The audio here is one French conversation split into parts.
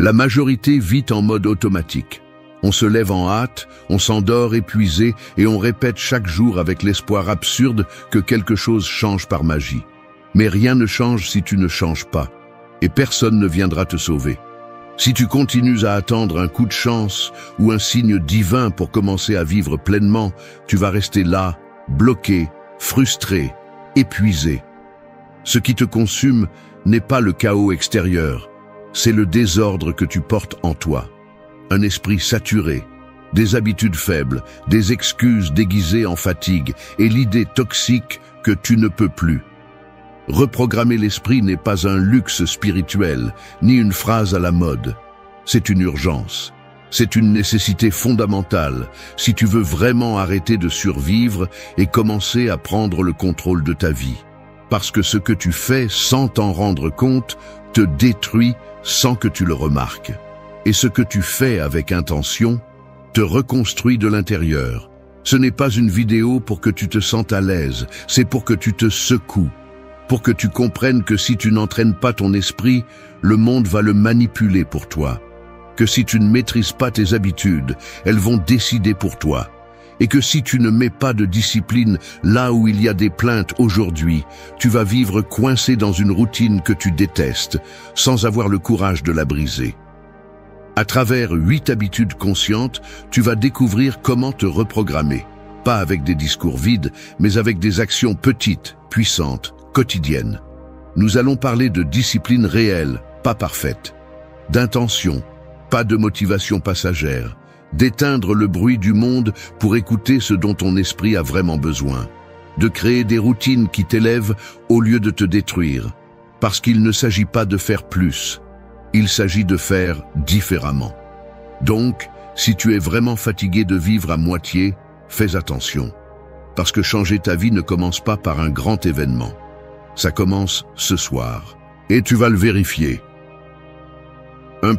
La majorité vit en mode automatique. On se lève en hâte, on s'endort épuisé et on répète chaque jour avec l'espoir absurde que quelque chose change par magie. Mais rien ne change si tu ne changes pas, et personne ne viendra te sauver. Si tu continues à attendre un coup de chance ou un signe divin pour commencer à vivre pleinement, tu vas rester là, bloqué, frustré, épuisé. Ce qui te consume n'est pas le chaos extérieur, c'est le désordre que tu portes en toi. Un esprit saturé, des habitudes faibles, des excuses déguisées en fatigue et l'idée toxique que tu ne peux plus. Reprogrammer l'esprit n'est pas un luxe spirituel, ni une phrase à la mode. C'est une urgence. C'est une nécessité fondamentale si tu veux vraiment arrêter de survivre et commencer à prendre le contrôle de ta vie. Parce que ce que tu fais sans t'en rendre compte te détruit sans que tu le remarques. Et ce que tu fais avec intention te reconstruit de l'intérieur. Ce n'est pas une vidéo pour que tu te sentes à l'aise, c'est pour que tu te secoues. Pour que tu comprennes que si tu n'entraînes pas ton esprit, le monde va le manipuler pour toi. Que si tu ne maîtrises pas tes habitudes, elles vont décider pour toi. Et que si tu ne mets pas de discipline là où il y a des plaintes aujourd'hui, tu vas vivre coincé dans une routine que tu détestes, sans avoir le courage de la briser. À travers 8 habitudes conscientes, tu vas découvrir comment te reprogrammer. Pas avec des discours vides, mais avec des actions petites, puissantes, quotidienne. Nous allons parler de discipline réelle, pas parfaite, d'intention, pas de motivation passagère, d'éteindre le bruit du monde pour écouter ce dont ton esprit a vraiment besoin, de créer des routines qui t'élèvent au lieu de te détruire, parce qu'il ne s'agit pas de faire plus, il s'agit de faire différemment. Donc, si tu es vraiment fatigué de vivre à moitié, fais attention, parce que changer ta vie ne commence pas par un grand événement. Ça commence ce soir, et tu vas le vérifier.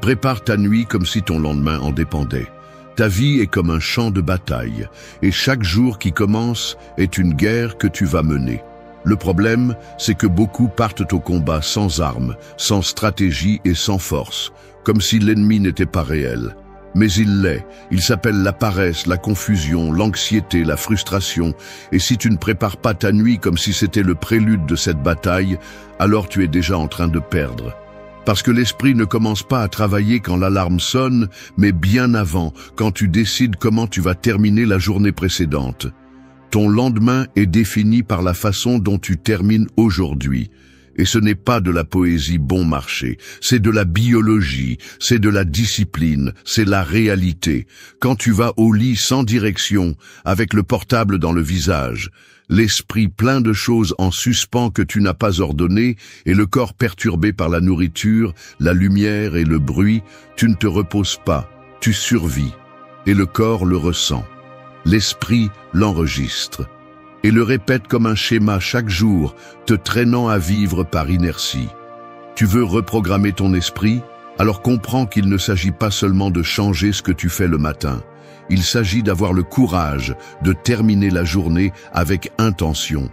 Prépare ta nuit comme si ton lendemain en dépendait. Ta vie est comme un champ de bataille, et chaque jour qui commence est une guerre que tu vas mener. Le problème, c'est que beaucoup partent au combat sans armes, sans stratégie et sans force, comme si l'ennemi n'était pas réel. Mais il l'est. Il s'appelle la paresse, la confusion, l'anxiété, la frustration. Et si tu ne prépares pas ta nuit comme si c'était le prélude de cette bataille, alors tu es déjà en train de perdre. Parce que l'esprit ne commence pas à travailler quand l'alarme sonne, mais bien avant, quand tu décides comment tu vas terminer la journée précédente. Ton lendemain est défini par la façon dont tu termines aujourd'hui. Et ce n'est pas de la poésie bon marché, c'est de la biologie, c'est de la discipline, c'est la réalité. Quand tu vas au lit sans direction, avec le portable dans le visage, l'esprit plein de choses en suspens que tu n'as pas ordonnées et le corps perturbé par la nourriture, la lumière et le bruit, tu ne te reposes pas, tu survis. Et le corps le ressent. L'esprit l'enregistre. Et le répète comme un schéma chaque jour, te traînant à vivre par inertie. Tu veux reprogrammer ton esprit? Alors comprends qu'il ne s'agit pas seulement de changer ce que tu fais le matin. Il s'agit d'avoir le courage de terminer la journée avec intention.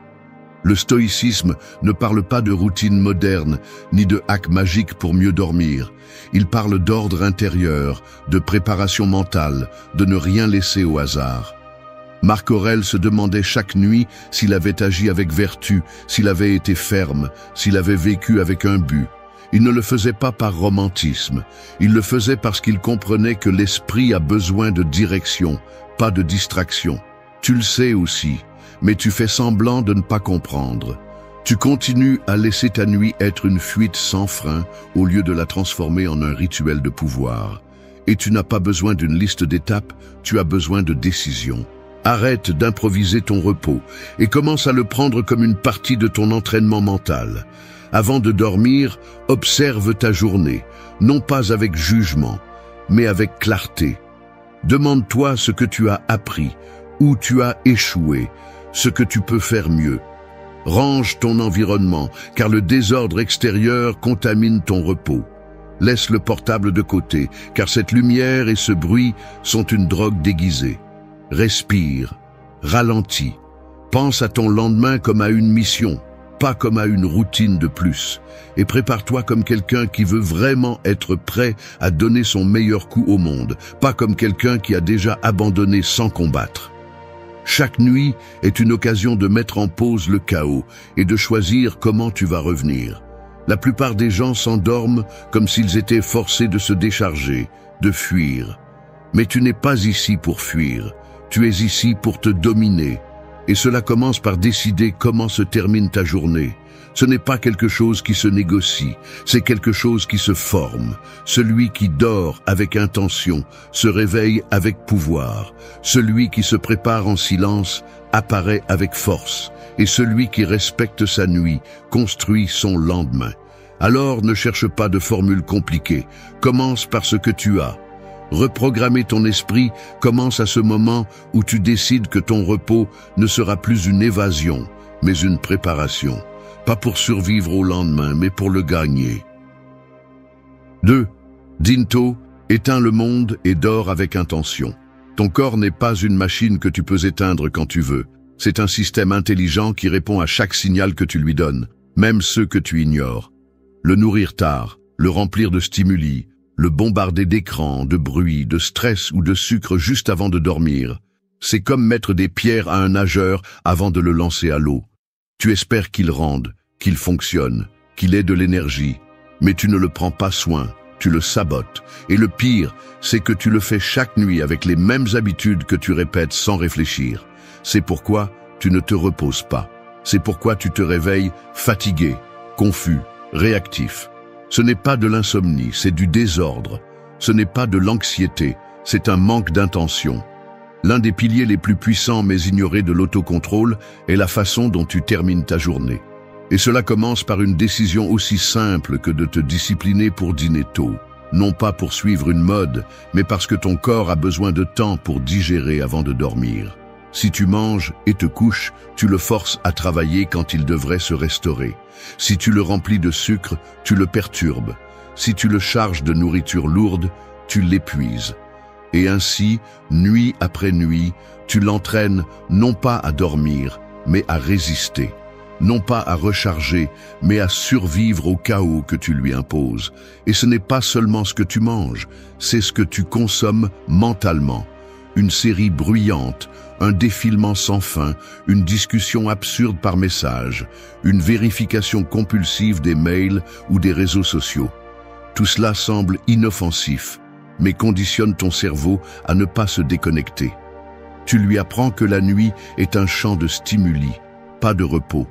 Le stoïcisme ne parle pas de routine moderne, ni de hack magique pour mieux dormir. Il parle d'ordre intérieur, de préparation mentale, de ne rien laisser au hasard. Marc Aurèle se demandait chaque nuit s'il avait agi avec vertu, s'il avait été ferme, s'il avait vécu avec un but. Il ne le faisait pas par romantisme, il le faisait parce qu'il comprenait que l'esprit a besoin de direction, pas de distraction. Tu le sais aussi, mais tu fais semblant de ne pas comprendre. Tu continues à laisser ta nuit être une fuite sans frein au lieu de la transformer en un rituel de pouvoir. Et tu n'as pas besoin d'une liste d'étapes, tu as besoin de décisions. Arrête d'improviser ton repos et commence à le prendre comme une partie de ton entraînement mental. Avant de dormir, observe ta journée, non pas avec jugement, mais avec clarté. Demande-toi ce que tu as appris, où tu as échoué, ce que tu peux faire mieux. Range ton environnement, car le désordre extérieur contamine ton repos. Laisse le portable de côté, car cette lumière et ce bruit sont une drogue déguisée. Respire, ralentis, pense à ton lendemain comme à une mission. pas comme à une routine de plus, et prépare-toi comme quelqu'un qui veut vraiment être prêt à donner son meilleur coup au monde, pas comme quelqu'un qui a déjà abandonné sans combattre. Chaque nuit est une occasion de mettre en pause le chaos et de choisir comment tu vas revenir. La plupart des gens s'endorment comme s'ils étaient forcés de se décharger, de fuir. Mais tu n'es pas ici pour fuir, tu es ici pour te dominer. Et cela commence par décider comment se termine ta journée. Ce n'est pas quelque chose qui se négocie, c'est quelque chose qui se forme. Celui qui dort avec intention se réveille avec pouvoir. Celui qui se prépare en silence apparaît avec force. Et celui qui respecte sa nuit construit son lendemain. Alors ne cherche pas de formule compliquée, commence par ce que tu as. Reprogrammer ton esprit commence à ce moment où tu décides que ton repos ne sera plus une évasion, mais une préparation. Pas pour survivre au lendemain, mais pour le gagner. 2. Dinto, éteins le monde et dors avec intention. Ton corps n'est pas une machine que tu peux éteindre quand tu veux. C'est un système intelligent qui répond à chaque signal que tu lui donnes, même ceux que tu ignores. Le nourrir tard, le remplir de stimuli, le bombarder d'écrans, de bruit, de stress ou de sucre juste avant de dormir. C'est comme mettre des pierres à un nageur avant de le lancer à l'eau. Tu espères qu'il rende, qu'il fonctionne, qu'il ait de l'énergie, mais tu ne le prends pas soin, tu le sabotes. Et le pire, c'est que tu le fais chaque nuit avec les mêmes habitudes que tu répètes sans réfléchir. C'est pourquoi tu ne te reposes pas. C'est pourquoi tu te réveilles fatigué, confus, réactif. Ce n'est pas de l'insomnie, c'est du désordre. Ce n'est pas de l'anxiété, c'est un manque d'intention. L'un des piliers les plus puissants mais ignorés de l'autocontrôle est la façon dont tu termines ta journée. Et cela commence par une décision aussi simple que de te discipliner pour dîner tôt. Non pas pour suivre une mode, mais parce que ton corps a besoin de temps pour digérer avant de dormir. Si tu manges et te couches, tu le forces à travailler quand il devrait se restaurer. Si tu le remplis de sucre, tu le perturbes. Si tu le charges de nourriture lourde, tu l'épuises. Et ainsi, nuit après nuit, tu l'entraînes non pas à dormir, mais à résister. Non pas à recharger, mais à survivre au chaos que tu lui imposes. Et ce n'est pas seulement ce que tu manges, c'est ce que tu consommes mentalement. Une série bruyante, un défilement sans fin, une discussion absurde par message, une vérification compulsive des mails ou des réseaux sociaux. Tout cela semble inoffensif, mais conditionne ton cerveau à ne pas se déconnecter. Tu lui apprends que la nuit est un champ de stimuli, pas de repos.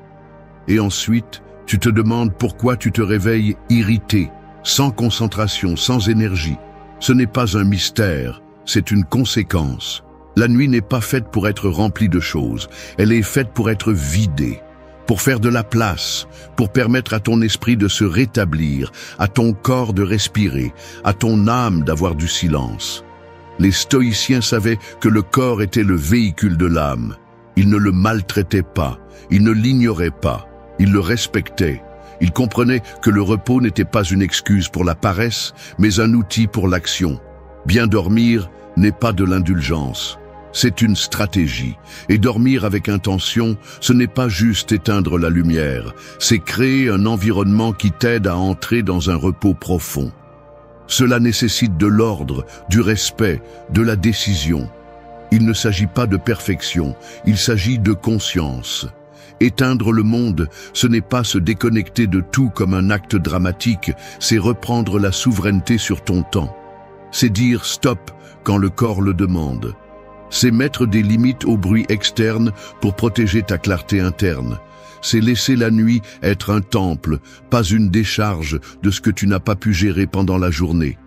Et ensuite, tu te demandes pourquoi tu te réveilles irrité, sans concentration, sans énergie. Ce n'est pas un mystère, c'est une conséquence. La nuit n'est pas faite pour être remplie de choses, elle est faite pour être vidée, pour faire de la place, pour permettre à ton esprit de se rétablir, à ton corps de respirer, à ton âme d'avoir du silence. Les stoïciens savaient que le corps était le véhicule de l'âme. Ils ne le maltraitaient pas, ils ne l'ignoraient pas, ils le respectaient. Ils comprenaient que le repos n'était pas une excuse pour la paresse, mais un outil pour l'action. Bien dormir n'est pas de l'indulgence. C'est une stratégie. Et dormir avec intention, ce n'est pas juste éteindre la lumière, c'est créer un environnement qui t'aide à entrer dans un repos profond. Cela nécessite de l'ordre, du respect, de la décision. Il ne s'agit pas de perfection, il s'agit de conscience. Éteindre le monde, ce n'est pas se déconnecter de tout comme un acte dramatique, c'est reprendre la souveraineté sur ton temps. C'est dire stop quand le corps le demande. C'est mettre des limites au bruit externe pour protéger ta clarté interne. C'est laisser la nuit être un temple, pas une décharge de ce que tu n'as pas pu gérer pendant la journée.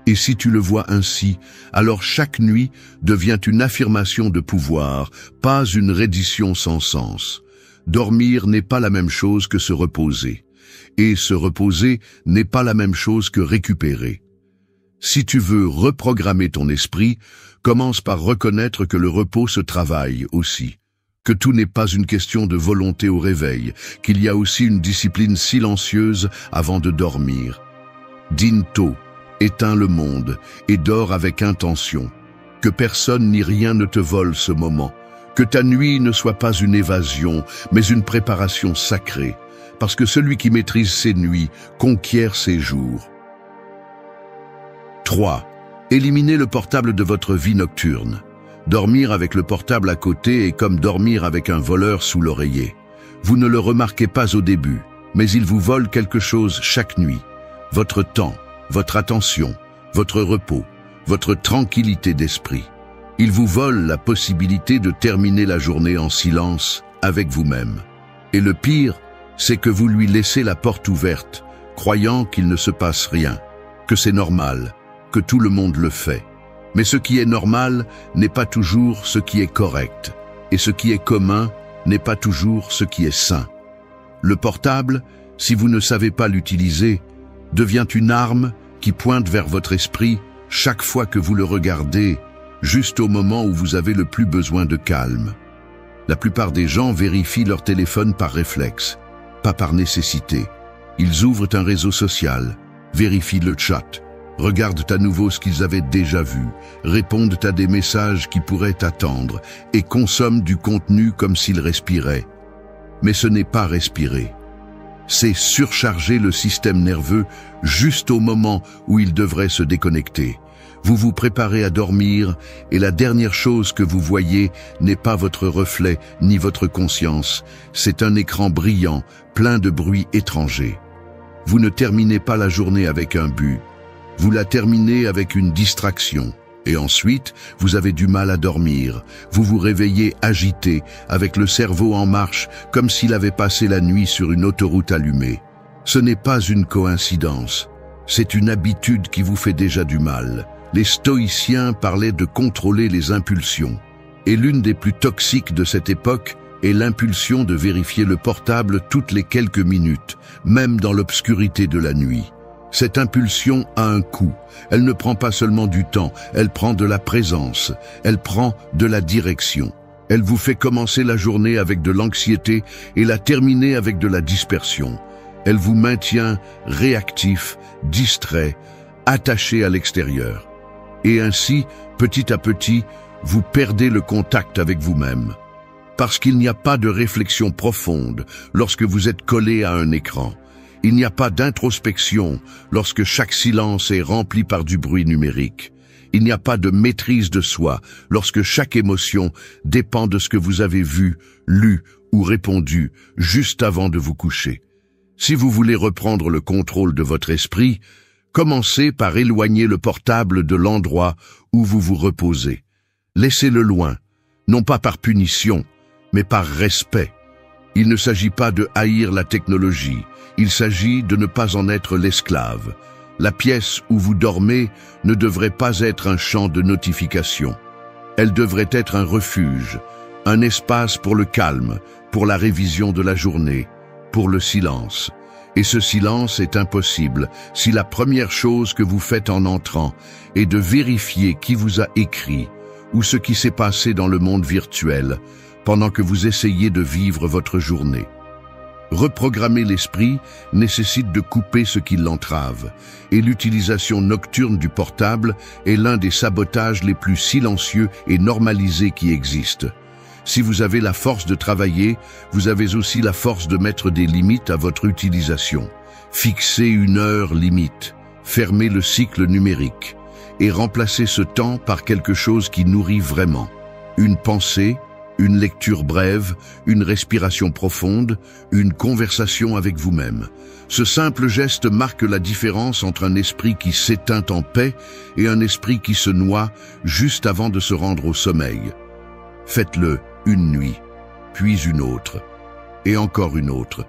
Et si tu le vois ainsi, alors chaque nuit devient une affirmation de pouvoir, pas une reddition sans sens. Dormir n'est pas la même chose que se reposer. Et se reposer n'est pas la même chose que récupérer. Si tu veux reprogrammer ton esprit, commence par reconnaître que le repos se travaille aussi, que tout n'est pas une question de volonté au réveil, qu'il y a aussi une discipline silencieuse avant de dormir. Dîne tôt, éteins le monde et dors avec intention. Que personne ni rien ne te vole ce moment. Que ta nuit ne soit pas une évasion, mais une préparation sacrée. parce que celui qui maîtrise ses nuits conquiert ses jours. 3. Éliminez le portable de votre vie nocturne. Dormir avec le portable à côté est comme dormir avec un voleur sous l'oreiller. Vous ne le remarquez pas au début, mais il vous vole quelque chose chaque nuit. Votre temps, votre attention, votre repos, votre tranquillité d'esprit. Il vous vole la possibilité de terminer la journée en silence avec vous-même. Et le pire, c'est que vous lui laissez la porte ouverte, croyant qu'il ne se passe rien, que c'est normal, que tout le monde le fait. Mais ce qui est normal n'est pas toujours ce qui est correct, et ce qui est commun n'est pas toujours ce qui est sain. Le portable, si vous ne savez pas l'utiliser, devient une arme qui pointe vers votre esprit chaque fois que vous le regardez, juste au moment où vous avez le plus besoin de calme. La plupart des gens vérifient leur téléphone par réflexe, pas par nécessité. Ils ouvrent un réseau social, vérifient le chat, regardent à nouveau ce qu'ils avaient déjà vu, répondent à des messages qui pourraient attendre et consomment du contenu comme s'ils respiraient. Mais ce n'est pas respirer. C'est surcharger le système nerveux juste au moment où il devrait se déconnecter. Vous vous préparez à dormir et la dernière chose que vous voyez n'est pas votre reflet ni votre conscience. C'est un écran brillant, plein de bruits étrangers. Vous ne terminez pas la journée avec un but. Vous la terminez avec une distraction. Et ensuite, vous avez du mal à dormir. Vous vous réveillez agité, avec le cerveau en marche, comme s'il avait passé la nuit sur une autoroute allumée. Ce n'est pas une coïncidence. C'est une habitude qui vous fait déjà du mal. Les stoïciens parlaient de contrôler les impulsions. Et l'une des plus toxiques de cette époque est l'impulsion de vérifier le portable toutes les quelques minutes, même dans l'obscurité de la nuit. Cette impulsion a un coût. Elle ne prend pas seulement du temps, elle prend de la présence, elle prend de la direction. Elle vous fait commencer la journée avec de l'anxiété et la terminer avec de la dispersion. Elle vous maintient réactif, distrait, attaché à l'extérieur. Et ainsi, petit à petit, vous perdez le contact avec vous-même. Parce qu'il n'y a pas de réflexion profonde lorsque vous êtes collé à un écran. Il n'y a pas d'introspection lorsque chaque silence est rempli par du bruit numérique. Il n'y a pas de maîtrise de soi lorsque chaque émotion dépend de ce que vous avez vu, lu ou répondu juste avant de vous coucher. Si vous voulez reprendre le contrôle de votre esprit, commencez par éloigner le portable de l'endroit où vous vous reposez. Laissez-le loin, non pas par punition, mais par respect. Il ne s'agit pas de haïr la technologie, il s'agit de ne pas en être l'esclave. La pièce où vous dormez ne devrait pas être un champ de notification. Elle devrait être un refuge, un espace pour le calme, pour la révision de la journée, pour le silence. Et ce silence est impossible si la première chose que vous faites en entrant est de vérifier qui vous a écrit ou ce qui s'est passé dans le monde virtuel pendant que vous essayez de vivre votre journée. Reprogrammer l'esprit nécessite de couper ce qui l'entrave, et l'utilisation nocturne du portable est l'un des sabotages les plus silencieux et normalisés qui existent. Si vous avez la force de travailler, vous avez aussi la force de mettre des limites à votre utilisation. Fixez une heure limite, fermez le cycle numérique et remplacez ce temps par quelque chose qui nourrit vraiment. Une pensée, une lecture brève, une respiration profonde, une conversation avec vous-même. Ce simple geste marque la différence entre un esprit qui s'éteint en paix et un esprit qui se noie juste avant de se rendre au sommeil. Faites-le une nuit, puis une autre, et encore une autre.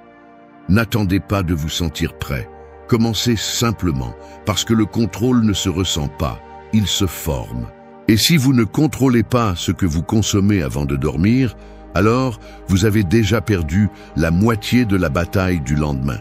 N'attendez pas de vous sentir prêt. Commencez simplement, parce que le contrôle ne se ressent pas, il se forme. Et si vous ne contrôlez pas ce que vous consommez avant de dormir, alors vous avez déjà perdu la moitié de la bataille du lendemain.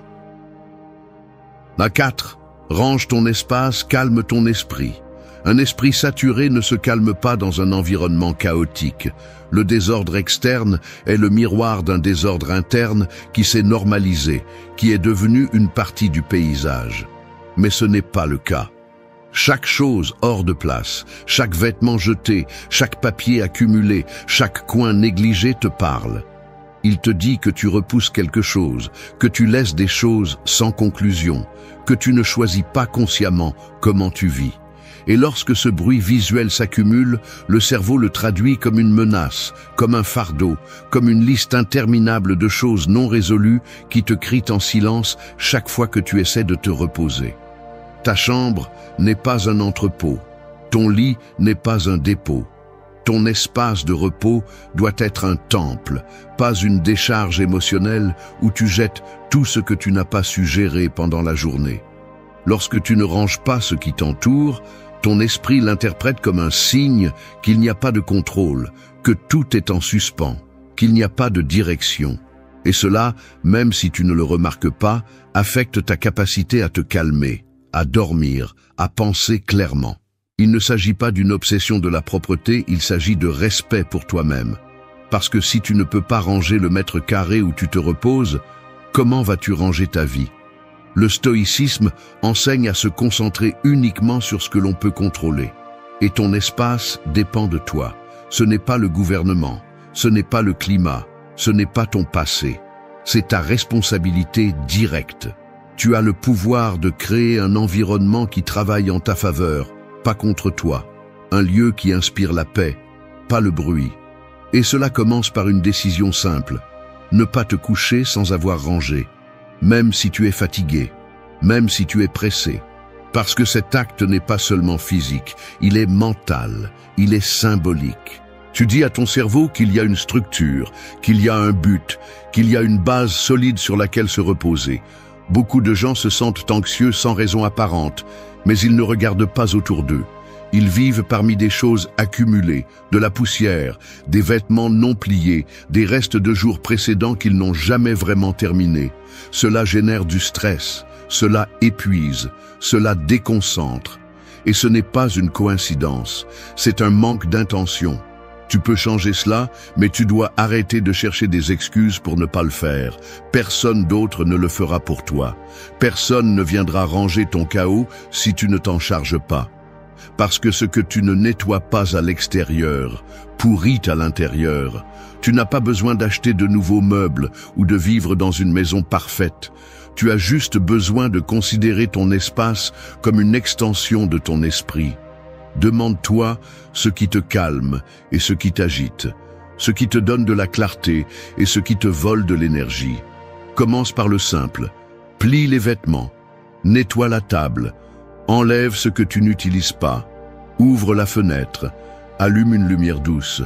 4. Range ton espace, calme ton esprit. Un esprit saturé ne se calme pas dans un environnement chaotique. Le désordre externe est le miroir d'un désordre interne qui s'est normalisé, qui est devenu une partie du paysage. Mais ce n'est pas le cas. Chaque chose hors de place, chaque vêtement jeté, chaque papier accumulé, chaque coin négligé te parle. Il te dit que tu repousses quelque chose, que tu laisses des choses sans conclusion, que tu ne choisis pas consciemment comment tu vis. Et lorsque ce bruit visuel s'accumule, le cerveau le traduit comme une menace, comme un fardeau, comme une liste interminable de choses non résolues qui te crient en silence chaque fois que tu essaies de te reposer. Ta chambre n'est pas un entrepôt, ton lit n'est pas un dépôt. Ton espace de repos doit être un temple, pas une décharge émotionnelle où tu jettes tout ce que tu n'as pas su gérer pendant la journée. Lorsque tu ne ranges pas ce qui t'entoure, ton esprit l'interprète comme un signe qu'il n'y a pas de contrôle, que tout est en suspens, qu'il n'y a pas de direction. Et cela, même si tu ne le remarques pas, affecte ta capacité à te calmer, à dormir, à penser clairement. Il ne s'agit pas d'une obsession de la propreté, il s'agit de respect pour toi-même. Parce que si tu ne peux pas ranger le mètre carré où tu te reposes, comment vas-tu ranger ta vie? Le stoïcisme enseigne à se concentrer uniquement sur ce que l'on peut contrôler. Et ton espace dépend de toi. Ce n'est pas le gouvernement, ce n'est pas le climat, ce n'est pas ton passé. C'est ta responsabilité directe. Tu as le pouvoir de créer un environnement qui travaille en ta faveur, pas contre toi. Un lieu qui inspire la paix, pas le bruit. Et cela commence par une décision simple. Ne pas te coucher sans avoir rangé, même si tu es fatigué, même si tu es pressé. Parce que cet acte n'est pas seulement physique, il est mental, il est symbolique. Tu dis à ton cerveau qu'il y a une structure, qu'il y a un but, qu'il y a une base solide sur laquelle se reposer. Beaucoup de gens se sentent anxieux sans raison apparente, mais ils ne regardent pas autour d'eux. Ils vivent parmi des choses accumulées, de la poussière, des vêtements non pliés, des restes de jours précédents qu'ils n'ont jamais vraiment terminés. Cela génère du stress, cela épuise, cela déconcentre. Et ce n'est pas une coïncidence, c'est un manque d'intention. Tu peux changer cela, mais tu dois arrêter de chercher des excuses pour ne pas le faire. Personne d'autre ne le fera pour toi. Personne ne viendra ranger ton chaos si tu ne t'en charges pas. Parce que ce que tu ne nettoies pas à l'extérieur pourrit à l'intérieur. Tu n'as pas besoin d'acheter de nouveaux meubles ou de vivre dans une maison parfaite. Tu as juste besoin de considérer ton espace comme une extension de ton esprit. Demande-toi ce qui te calme et ce qui t'agite, ce qui te donne de la clarté et ce qui te vole de l'énergie. Commence par le simple. Plie les vêtements, nettoie la table, enlève ce que tu n'utilises pas, ouvre la fenêtre, allume une lumière douce.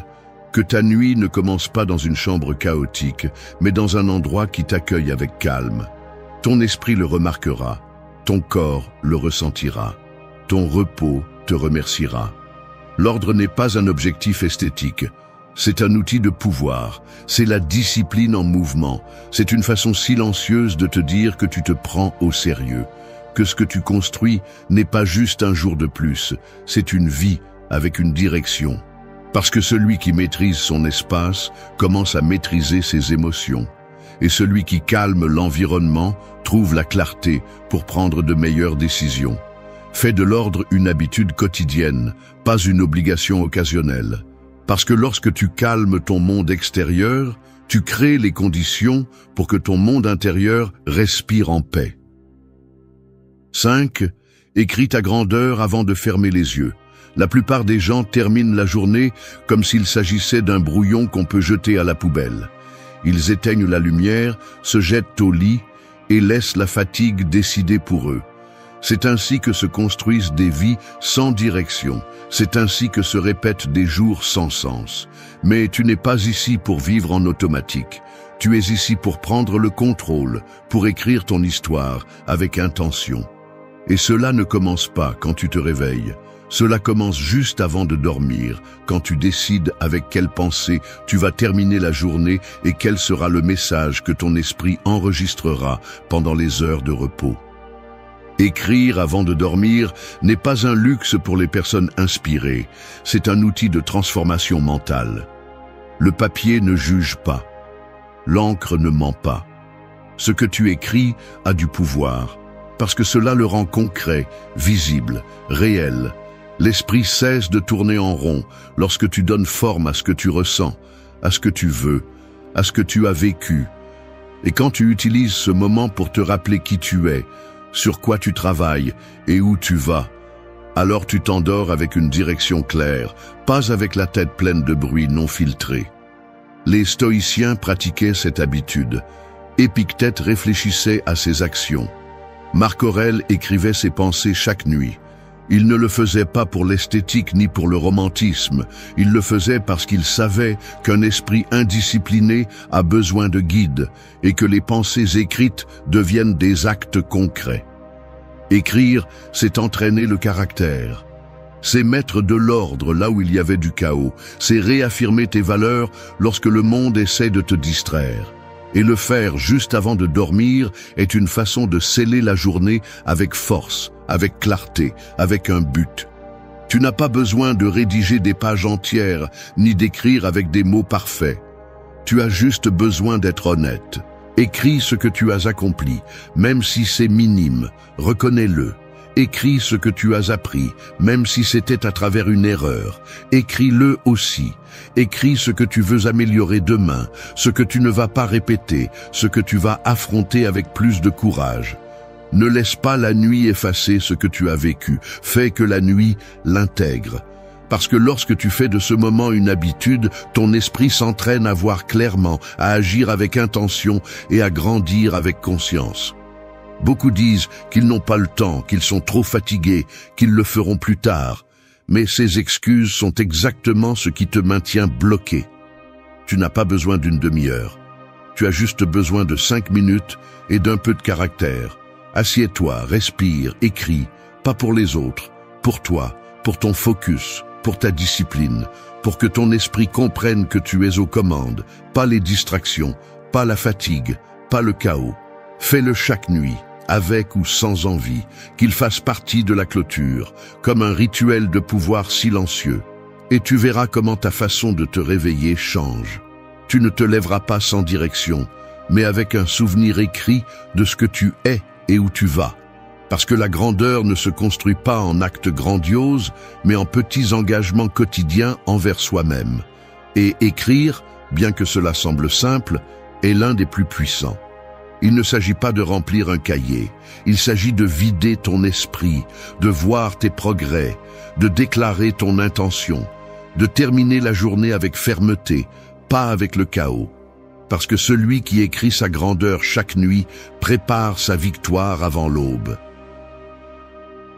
Que ta nuit ne commence pas dans une chambre chaotique, mais dans un endroit qui t'accueille avec calme. Ton esprit le remarquera, ton corps le ressentira, ton repos te remerciera. L'ordre n'est pas un objectif esthétique, c'est un outil de pouvoir, c'est la discipline en mouvement, c'est une façon silencieuse de te dire que tu te prends au sérieux, que ce que tu construis n'est pas juste un jour de plus, c'est une vie avec une direction. Parce que celui qui maîtrise son espace commence à maîtriser ses émotions, et celui qui calme l'environnement trouve la clarté pour prendre de meilleures décisions. Fais de l'ordre une habitude quotidienne, pas une obligation occasionnelle. Parce que lorsque tu calmes ton monde extérieur, tu crées les conditions pour que ton monde intérieur respire en paix. 5. Écris ta grandeur avant de fermer les yeux. La plupart des gens terminent la journée comme s'il s'agissait d'un brouillon qu'on peut jeter à la poubelle. Ils éteignent la lumière, se jettent au lit et laissent la fatigue décider pour eux. C'est ainsi que se construisent des vies sans direction. C'est ainsi que se répètent des jours sans sens. Mais tu n'es pas ici pour vivre en automatique. Tu es ici pour prendre le contrôle, pour écrire ton histoire avec intention. Et cela ne commence pas quand tu te réveilles. Cela commence juste avant de dormir, quand tu décides avec quelle pensée tu vas terminer la journée et quel sera le message que ton esprit enregistrera pendant les heures de repos. Écrire avant de dormir n'est pas un luxe pour les personnes inspirées, c'est un outil de transformation mentale. Le papier ne juge pas, l'encre ne ment pas. Ce que tu écris a du pouvoir, parce que cela le rend concret, visible, réel. L'esprit cesse de tourner en rond lorsque tu donnes forme à ce que tu ressens, à ce que tu veux, à ce que tu as vécu. Et quand tu utilises ce moment pour te rappeler qui tu es, sur quoi tu travailles et où tu vas, alors tu t'endors avec une direction claire, pas avec la tête pleine de bruit non filtré. Les stoïciens pratiquaient cette habitude. Épictète réfléchissait à ses actions. Marc Aurèle écrivait ses pensées chaque nuit. Il ne le faisait pas pour l'esthétique ni pour le romantisme. Il le faisait parce qu'il savait qu'un esprit indiscipliné a besoin de guide et que les pensées écrites deviennent des actes concrets. Écrire, c'est entraîner le caractère. C'est mettre de l'ordre là où il y avait du chaos. C'est réaffirmer tes valeurs lorsque le monde essaie de te distraire. Et le faire juste avant de dormir est une façon de sceller la journée avec force, avec clarté, avec un but. Tu n'as pas besoin de rédiger des pages entières, ni d'écrire avec des mots parfaits. Tu as juste besoin d'être honnête. Écris ce que tu as accompli, même si c'est minime, reconnais-le. Écris ce que tu as appris, même si c'était à travers une erreur. Écris-le aussi. Écris ce que tu veux améliorer demain, ce que tu ne vas pas répéter, ce que tu vas affronter avec plus de courage. Ne laisse pas la nuit effacer ce que tu as vécu. Fais que la nuit l'intègre. Parce que lorsque tu fais de ce moment une habitude, ton esprit s'entraîne à voir clairement, à agir avec intention et à grandir avec conscience. Beaucoup disent qu'ils n'ont pas le temps, qu'ils sont trop fatigués, qu'ils le feront plus tard. Mais ces excuses sont exactement ce qui te maintient bloqué. Tu n'as pas besoin d'une demi-heure. Tu as juste besoin de 5 minutes et d'un peu de caractère. Assieds-toi, respire, écris, pas pour les autres, pour toi, pour ton focus, pour ta discipline, pour que ton esprit comprenne que tu es aux commandes, pas les distractions, pas la fatigue, pas le chaos. Fais-le chaque nuit, avec ou sans envie, qu'il fasse partie de la clôture, comme un rituel de pouvoir silencieux. Et tu verras comment ta façon de te réveiller change. Tu ne te lèveras pas sans direction, mais avec un souvenir écrit de ce que tu es et où tu vas. Parce que la grandeur ne se construit pas en actes grandioses, mais en petits engagements quotidiens envers soi-même. Et écrire, bien que cela semble simple, est l'un des plus puissants. Il ne s'agit pas de remplir un cahier, il s'agit de vider ton esprit, de voir tes progrès, de déclarer ton intention, de terminer la journée avec fermeté, pas avec le chaos. Parce que celui qui écrit sa grandeur chaque nuit prépare sa victoire avant l'aube.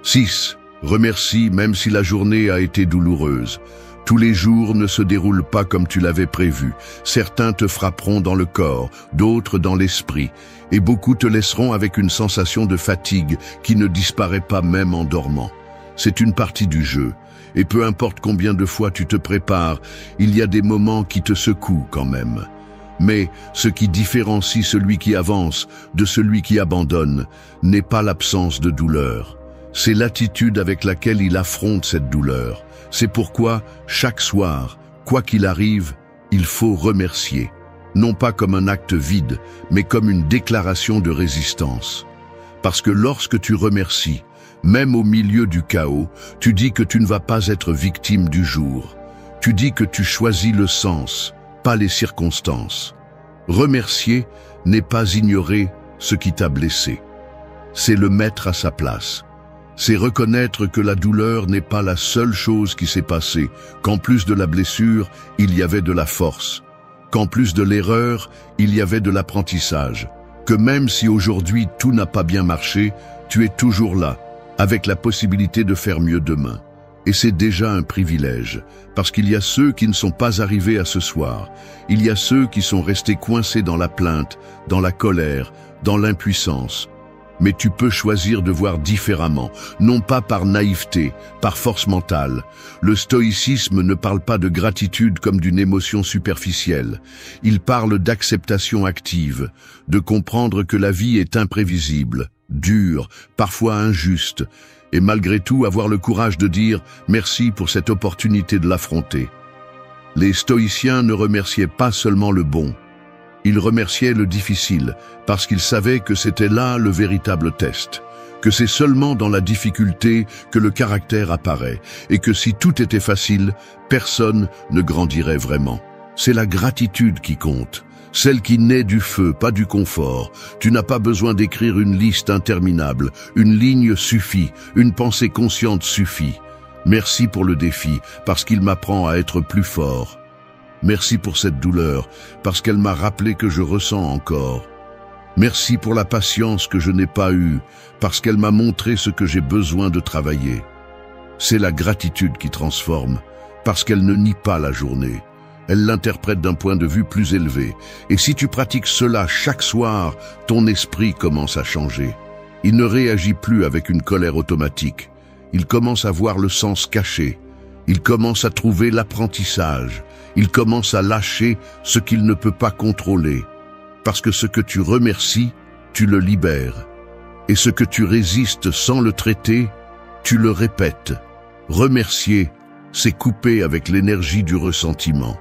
6. Remercie même si la journée a été douloureuse. Tous les jours ne se déroulent pas comme tu l'avais prévu. Certains te frapperont dans le corps, d'autres dans l'esprit, et beaucoup te laisseront avec une sensation de fatigue qui ne disparaît pas même en dormant. C'est une partie du jeu, et peu importe combien de fois tu te prépares, il y a des moments qui te secouent quand même. Mais ce qui différencie celui qui avance de celui qui abandonne n'est pas l'absence de douleur. C'est l'attitude avec laquelle il affronte cette douleur. C'est pourquoi, chaque soir, quoi qu'il arrive, il faut remercier. Non pas comme un acte vide, mais comme une déclaration de résistance. Parce que lorsque tu remercies, même au milieu du chaos, tu dis que tu ne vas pas être victime du jour. Tu dis que tu choisis le sens, pas les circonstances. Remercier n'est pas ignorer ce qui t'a blessé. C'est le mettre à sa place. C'est reconnaître que la douleur n'est pas la seule chose qui s'est passée, qu'en plus de la blessure, il y avait de la force, qu'en plus de l'erreur, il y avait de l'apprentissage, que même si aujourd'hui tout n'a pas bien marché, tu es toujours là, avec la possibilité de faire mieux demain. Et c'est déjà un privilège, parce qu'il y a ceux qui ne sont pas arrivés à ce soir, il y a ceux qui sont restés coincés dans la plainte, dans la colère, dans l'impuissance. Mais tu peux choisir de voir différemment, non pas par naïveté, par force mentale. Le stoïcisme ne parle pas de gratitude comme d'une émotion superficielle. Il parle d'acceptation active, de comprendre que la vie est imprévisible, dure, parfois injuste, et malgré tout avoir le courage de dire « merci pour cette opportunité de l'affronter ». Les stoïciens ne remerciaient pas seulement le bon. Ils remerciaient le difficile, parce qu'ils savaient que c'était là le véritable test, que c'est seulement dans la difficulté que le caractère apparaît, et que si tout était facile, personne ne grandirait vraiment. C'est la gratitude qui compte, celle qui naît du feu, pas du confort. Tu n'as pas besoin d'écrire une liste interminable, une ligne suffit, une pensée consciente suffit. Merci pour le défi, parce qu'il m'apprend à être plus fort. Merci pour cette douleur, parce qu'elle m'a rappelé que je ressens encore. Merci pour la patience que je n'ai pas eue, parce qu'elle m'a montré ce que j'ai besoin de travailler. C'est la gratitude qui transforme, parce qu'elle ne nie pas la journée. Elle l'interprète d'un point de vue plus élevé. Et si tu pratiques cela chaque soir, ton esprit commence à changer. Il ne réagit plus avec une colère automatique. Il commence à voir le sens caché. Il commence à trouver l'apprentissage. Il commence à lâcher ce qu'il ne peut pas contrôler. Parce que ce que tu remercies, tu le libères. Et ce que tu résistes sans le traiter, tu le répètes. Remercier, c'est couper avec l'énergie du ressentiment.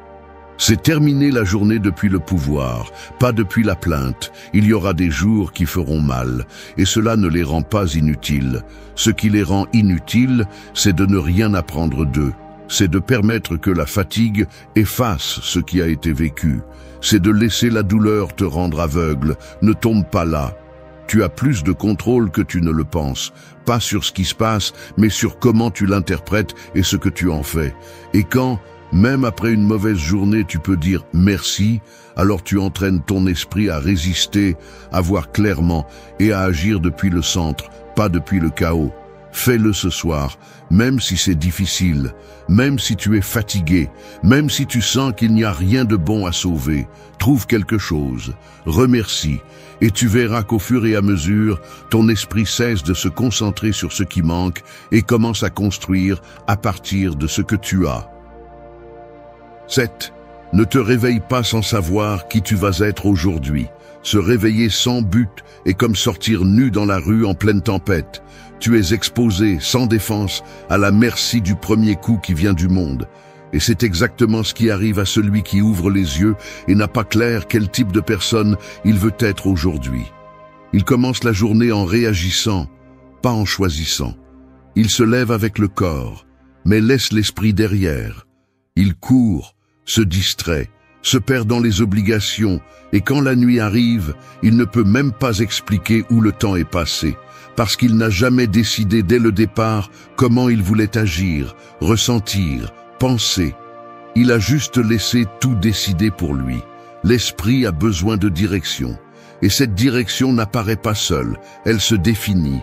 C'est terminer la journée depuis le pouvoir, pas depuis la plainte. Il y aura des jours qui feront mal, et cela ne les rend pas inutiles. Ce qui les rend inutiles, c'est de ne rien apprendre d'eux. C'est de permettre que la fatigue efface ce qui a été vécu. C'est de laisser la douleur te rendre aveugle. Ne tombe pas là. Tu as plus de contrôle que tu ne le penses. Pas sur ce qui se passe, mais sur comment tu l'interprètes et ce que tu en fais. Et quand, même après une mauvaise journée, tu peux dire merci, alors tu entraînes ton esprit à résister, à voir clairement et à agir depuis le centre, pas depuis le chaos. Fais-le ce soir, même si c'est difficile, même si tu es fatigué, même si tu sens qu'il n'y a rien de bon à sauver. Trouve quelque chose, remercie, et tu verras qu'au fur et à mesure, ton esprit cesse de se concentrer sur ce qui manque et commence à construire à partir de ce que tu as. 7. Ne te réveille pas sans savoir qui tu vas être aujourd'hui. Se réveiller sans but est comme sortir nu dans la rue en pleine tempête. Tu es exposé, sans défense, à la merci du premier coup qui vient du monde. Et c'est exactement ce qui arrive à celui qui ouvre les yeux et n'a pas clair quel type de personne il veut être aujourd'hui. Il commence la journée en réagissant, pas en choisissant. Il se lève avec le corps, mais laisse l'esprit derrière. Il court, se distrait, se perd dans les obligations, et quand la nuit arrive, il ne peut même pas expliquer où le temps est passé, parce qu'il n'a jamais décidé dès le départ comment il voulait agir, ressentir, penser. Il a juste laissé tout décider pour lui. L'esprit a besoin de direction, et cette direction n'apparaît pas seule, elle se définit.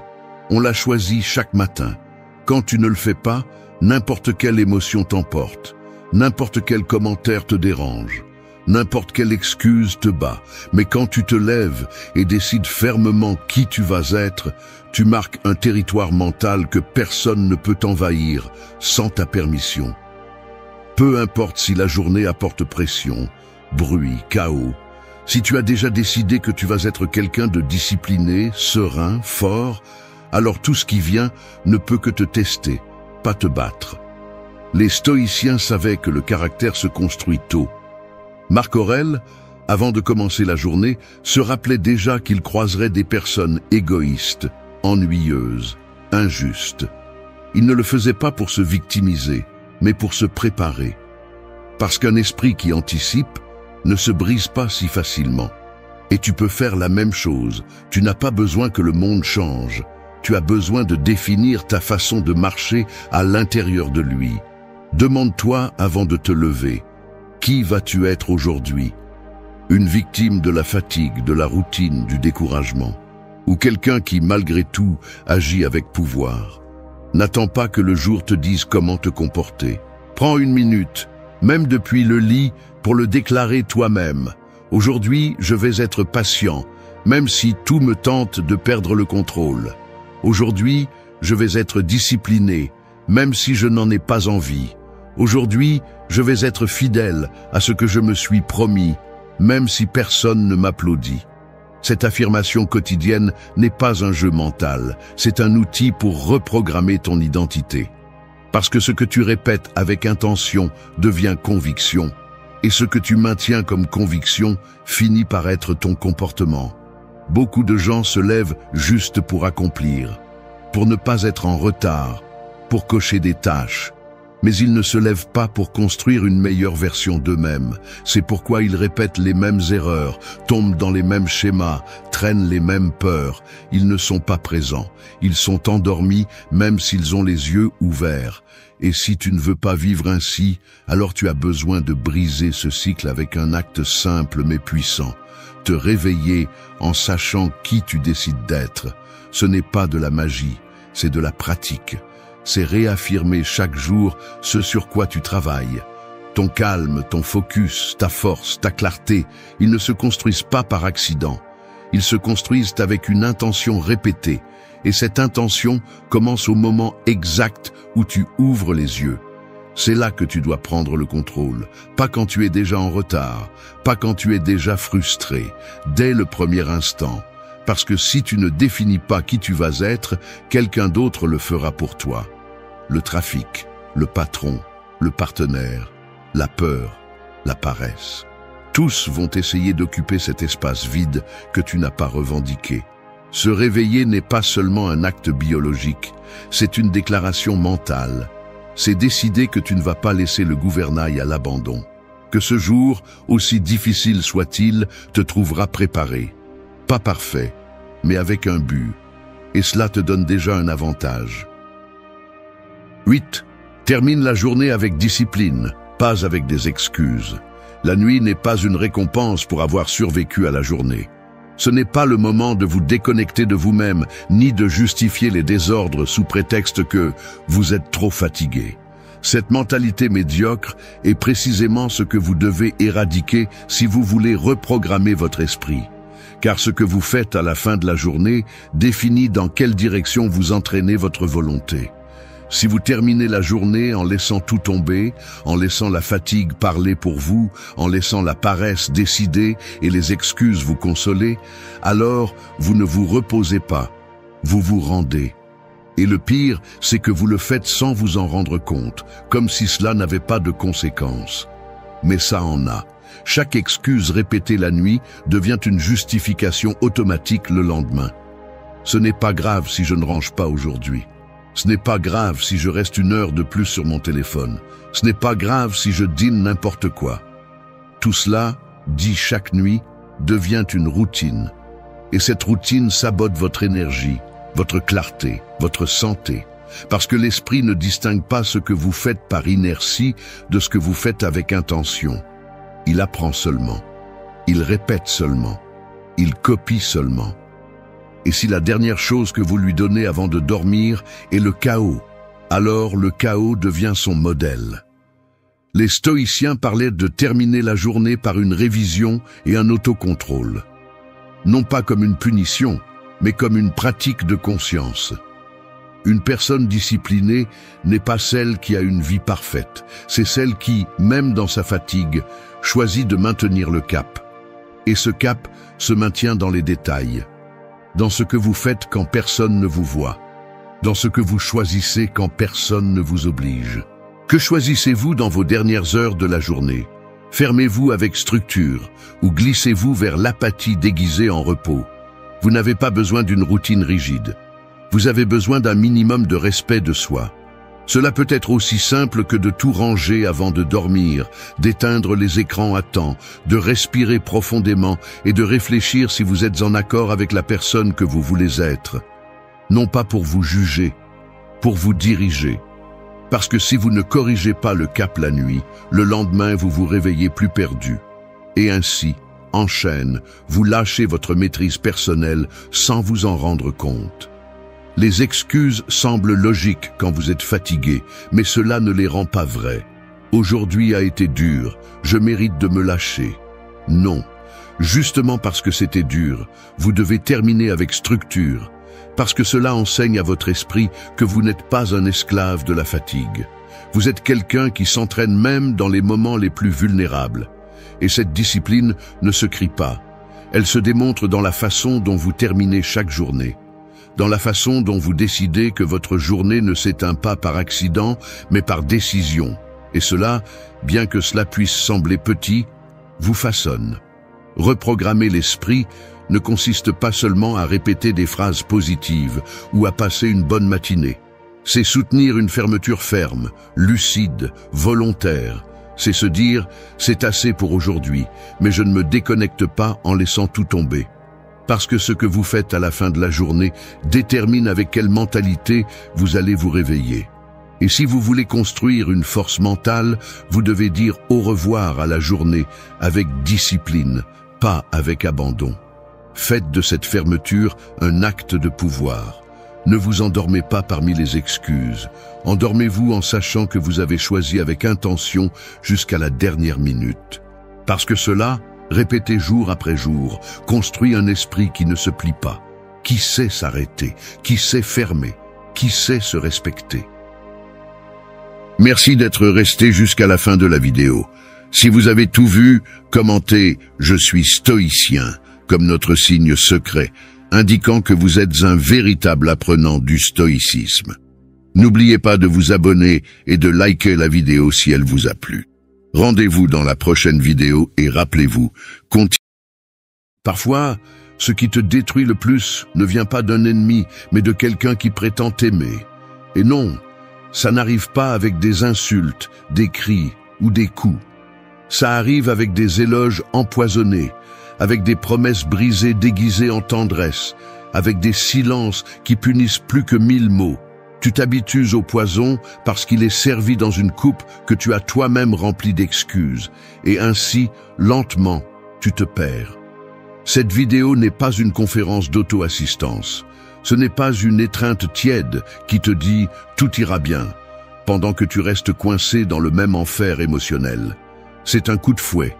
On la choisit chaque matin. Quand tu ne le fais pas, n'importe quelle émotion t'emporte. N'importe quel commentaire te dérange, n'importe quelle excuse te bat, mais quand tu te lèves et décides fermement qui tu vas être, tu marques un territoire mental que personne ne peut envahir sans ta permission. Peu importe si la journée apporte pression, bruit, chaos, si tu as déjà décidé que tu vas être quelqu'un de discipliné, serein, fort, alors tout ce qui vient ne peut que te tester, pas te battre. Les stoïciens savaient que le caractère se construit tôt. Marc Aurèle, avant de commencer la journée, se rappelait déjà qu'il croiserait des personnes égoïstes, ennuyeuses, injustes. Il ne le faisait pas pour se victimiser, mais pour se préparer. Parce qu'un esprit qui anticipe ne se brise pas si facilement. Et tu peux faire la même chose. Tu n'as pas besoin que le monde change. Tu as besoin de définir ta façon de marcher à l'intérieur de lui. Demande-toi avant de te lever, qui vas-tu être aujourd'hui? Une victime de la fatigue, de la routine, du découragement? Ou quelqu'un qui, malgré tout, agit avec pouvoir? N'attends pas que le jour te dise comment te comporter. Prends une minute, même depuis le lit, pour le déclarer toi-même. Aujourd'hui, je vais être patient, même si tout me tente de perdre le contrôle. Aujourd'hui, je vais être discipliné, même si je n'en ai pas envie. Aujourd'hui, je vais être fidèle à ce que je me suis promis, même si personne ne m'applaudit. Cette affirmation quotidienne n'est pas un jeu mental, c'est un outil pour reprogrammer ton identité. Parce que ce que tu répètes avec intention devient conviction, et ce que tu maintiens comme conviction finit par être ton comportement. Beaucoup de gens se lèvent juste pour accomplir, pour ne pas être en retard, pour cocher des tâches. Mais ils ne se lèvent pas pour construire une meilleure version d'eux-mêmes. C'est pourquoi ils répètent les mêmes erreurs, tombent dans les mêmes schémas, traînent les mêmes peurs. Ils ne sont pas présents. Ils sont endormis même s'ils ont les yeux ouverts. Et si tu ne veux pas vivre ainsi, alors tu as besoin de briser ce cycle avec un acte simple mais puissant. Te réveiller en sachant qui tu décides d'être. Ce n'est pas de la magie, c'est de la pratique. C'est réaffirmer chaque jour ce sur quoi tu travailles. Ton calme, ton focus, ta force, ta clarté, ils ne se construisent pas par accident. Ils se construisent avec une intention répétée. Et cette intention commence au moment exact où tu ouvres les yeux. C'est là que tu dois prendre le contrôle, pas quand tu es déjà en retard, pas quand tu es déjà frustré, dès le premier instant. Parce que si tu ne définis pas qui tu vas être, quelqu'un d'autre le fera pour toi. Le trafic, le patron, le partenaire, la peur, la paresse. Tous vont essayer d'occuper cet espace vide que tu n'as pas revendiqué. Se réveiller n'est pas seulement un acte biologique, c'est une déclaration mentale. C'est décider que tu ne vas pas laisser le gouvernail à l'abandon. Que ce jour, aussi difficile soit-il, te trouvera préparé. Pas parfait, mais avec un but. Et cela te donne déjà un avantage. 8. Termine la journée avec discipline, pas avec des excuses. La nuit n'est pas une récompense pour avoir survécu à la journée. Ce n'est pas le moment de vous déconnecter de vous-même, ni de justifier les désordres sous prétexte que vous êtes trop fatigué. Cette mentalité médiocre est précisément ce que vous devez éradiquer si vous voulez reprogrammer votre esprit. Car ce que vous faites à la fin de la journée définit dans quelle direction vous entraînez votre volonté. Si vous terminez la journée en laissant tout tomber, en laissant la fatigue parler pour vous, en laissant la paresse décider et les excuses vous consoler, alors vous ne vous reposez pas, vous vous rendez. Et le pire, c'est que vous le faites sans vous en rendre compte, comme si cela n'avait pas de conséquences. Mais ça en a. Chaque excuse répétée la nuit devient une justification automatique le lendemain. Ce n'est pas grave si je ne range pas aujourd'hui. Ce n'est pas grave si je reste 1 heure de plus sur mon téléphone. Ce n'est pas grave si je dîne n'importe quoi. Tout cela, dit chaque nuit, devient une routine. Et cette routine sabote votre énergie, votre clarté, votre santé. Parce que l'esprit ne distingue pas ce que vous faites par inertie de ce que vous faites avec intention. Il apprend seulement. Il répète seulement. Il copie seulement. Et si la dernière chose que vous lui donnez avant de dormir est le chaos, alors le chaos devient son modèle. Les stoïciens parlaient de terminer la journée par une révision et un autocontrôle. Non pas comme une punition, mais comme une pratique de conscience. Une personne disciplinée n'est pas celle qui a une vie parfaite, c'est celle qui, même dans sa fatigue, choisit de maintenir le cap. Et ce cap se maintient dans les détails. Dans ce que vous faites quand personne ne vous voit, dans ce que vous choisissez quand personne ne vous oblige. Que choisissez-vous dans vos dernières heures de la journée? Fermez-vous avec structure ou glissez-vous vers l'apathie déguisée en repos? Vous n'avez pas besoin d'une routine rigide. Vous avez besoin d'un minimum de respect de soi. Cela peut être aussi simple que de tout ranger avant de dormir, d'éteindre les écrans à temps, de respirer profondément et de réfléchir si vous êtes en accord avec la personne que vous voulez être. Non pas pour vous juger, pour vous diriger. Parce que si vous ne corrigez pas le cap la nuit, le lendemain vous vous réveillez plus perdu. Et ainsi, en chaîne, vous lâchez votre maîtrise personnelle sans vous en rendre compte. Les excuses semblent logiques quand vous êtes fatigué, mais cela ne les rend pas vraies. Aujourd'hui a été dur, je mérite de me lâcher. Non, justement parce que c'était dur, vous devez terminer avec structure, parce que cela enseigne à votre esprit que vous n'êtes pas un esclave de la fatigue. Vous êtes quelqu'un qui s'entraîne même dans les moments les plus vulnérables. Et cette discipline ne se crie pas. Elle se démontre dans la façon dont vous terminez chaque journée. Dans la façon dont vous décidez que votre journée ne s'éteint pas par accident, mais par décision. Et cela, bien que cela puisse sembler petit, vous façonne. Reprogrammer l'esprit ne consiste pas seulement à répéter des phrases positives ou à passer une bonne matinée. C'est soutenir une fermeture ferme, lucide, volontaire. C'est se dire, c'est assez pour aujourd'hui, mais je ne me déconnecte pas en laissant tout tomber. Parce que ce que vous faites à la fin de la journée détermine avec quelle mentalité vous allez vous réveiller. Et si vous voulez construire une force mentale, vous devez dire au revoir à la journée avec discipline, pas avec abandon. Faites de cette fermeture un acte de pouvoir. Ne vous endormez pas parmi les excuses. Endormez-vous en sachant que vous avez choisi avec intention jusqu'à la dernière minute. Parce que cela, répétez jour après jour, construit un esprit qui ne se plie pas, qui sait s'arrêter, qui sait fermer, qui sait se respecter. Merci d'être resté jusqu'à la fin de la vidéo. Si vous avez tout vu, commentez « Je suis stoïcien » comme notre signe secret, indiquant que vous êtes un véritable apprenant du stoïcisme. N'oubliez pas de vous abonner et de liker la vidéo si elle vous a plu. Rendez-vous dans la prochaine vidéo et rappelez-vous, continuez. Parfois, ce qui te détruit le plus ne vient pas d'un ennemi, mais de quelqu'un qui prétend t'aimer. Et non, ça n'arrive pas avec des insultes, des cris ou des coups. Ça arrive avec des éloges empoisonnés, avec des promesses brisées déguisées en tendresse, avec des silences qui punissent plus que 1000 mots. Tu t'habitues au poison parce qu'il est servi dans une coupe que tu as toi-même remplie d'excuses, et ainsi, lentement, tu te perds. Cette vidéo n'est pas une conférence d'auto-assistance. Ce n'est pas une étreinte tiède qui te dit « tout ira bien » pendant que tu restes coincé dans le même enfer émotionnel. C'est un coup de fouet,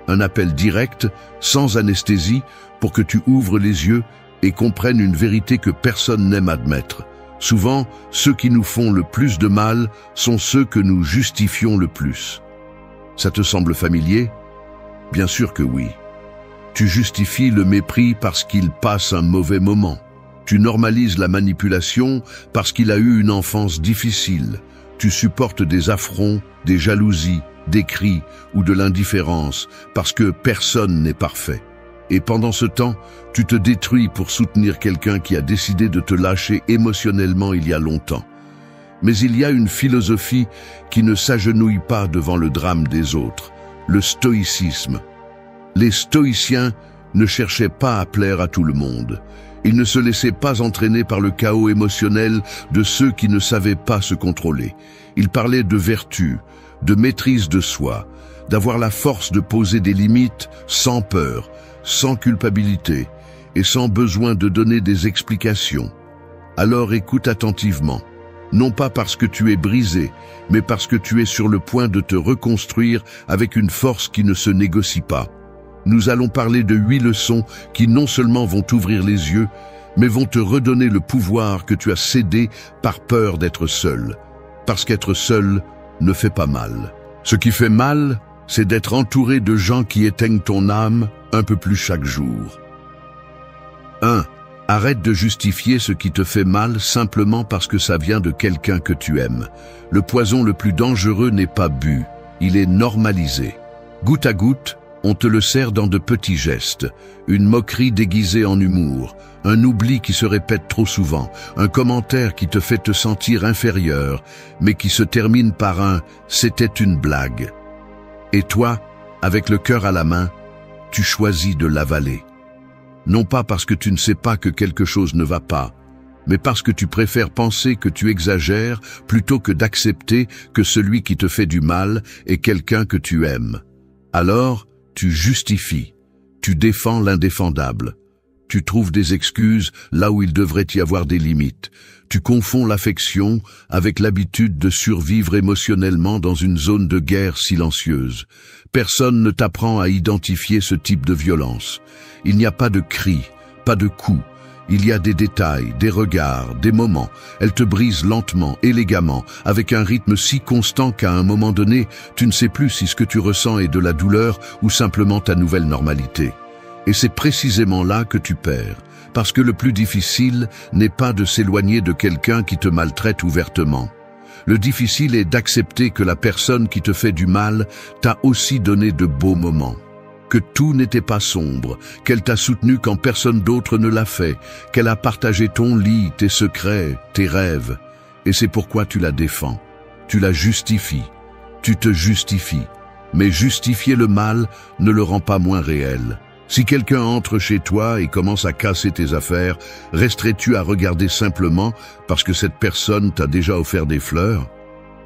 un appel direct, sans anesthésie, pour que tu ouvres les yeux et comprennes une vérité que personne n'aime admettre. Souvent, ceux qui nous font le plus de mal sont ceux que nous justifions le plus. Ça te semble familier? Bien sûr que oui. Tu justifies le mépris parce qu'il passe un mauvais moment. Tu normalises la manipulation parce qu'il a eu une enfance difficile. Tu supportes des affronts, des jalousies, des cris ou de l'indifférence parce que personne n'est parfait. Et pendant ce temps, tu te détruis pour soutenir quelqu'un qui a décidé de te lâcher émotionnellement il y a longtemps. Mais il y a une philosophie qui ne s'agenouille pas devant le drame des autres, le stoïcisme. Les stoïciens ne cherchaient pas à plaire à tout le monde. Ils ne se laissaient pas entraîner par le chaos émotionnel de ceux qui ne savaient pas se contrôler. Ils parlaient de vertu, de maîtrise de soi, d'avoir la force de poser des limites sans peur, sans culpabilité et sans besoin de donner des explications. Alors écoute attentivement, non pas parce que tu es brisé, mais parce que tu es sur le point de te reconstruire avec une force qui ne se négocie pas. Nous allons parler de 8 leçons qui non seulement vont t'ouvrir les yeux, mais vont te redonner le pouvoir que tu as cédé par peur d'être seul. Parce qu'être seul ne fait pas mal. Ce qui fait mal, c'est d'être entouré de gens qui éteignent ton âme un peu plus chaque jour. 1. Arrête de justifier ce qui te fait mal simplement parce que ça vient de quelqu'un que tu aimes. Le poison le plus dangereux n'est pas bu, il est normalisé. Goutte à goutte, on te le sert dans de petits gestes, une moquerie déguisée en humour, un oubli qui se répète trop souvent, un commentaire qui te fait te sentir inférieur, mais qui se termine par un « c'était une blague ». Et toi, avec le cœur à la main, tu choisis de l'avaler. Non pas parce que tu ne sais pas que quelque chose ne va pas, mais parce que tu préfères penser que tu exagères plutôt que d'accepter que celui qui te fait du mal est quelqu'un que tu aimes. Alors, tu justifies, tu défends l'indéfendable, tu trouves des excuses là où il devrait y avoir des limites, tu confonds l'affection avec l'habitude de survivre émotionnellement dans une zone de guerre silencieuse. Personne ne t'apprend à identifier ce type de violence. Il n'y a pas de cris, pas de coups. Il y a des détails, des regards, des moments. Elle te brise lentement, élégamment, avec un rythme si constant qu'à un moment donné, tu ne sais plus si ce que tu ressens est de la douleur ou simplement ta nouvelle normalité. Et c'est précisément là que tu perds, parce que le plus difficile n'est pas de s'éloigner de quelqu'un qui te maltraite ouvertement. Le difficile est d'accepter que la personne qui te fait du mal t'a aussi donné de beaux moments. Que tout n'était pas sombre, qu'elle t'a soutenu quand personne d'autre ne l'a fait, qu'elle a partagé ton lit, tes secrets, tes rêves. Et c'est pourquoi tu la défends. Tu la justifies. Tu te justifies. Mais justifier le mal ne le rend pas moins réel. Si quelqu'un entre chez toi et commence à casser tes affaires, resterais-tu à regarder simplement parce que cette personne t'a déjà offert des fleurs?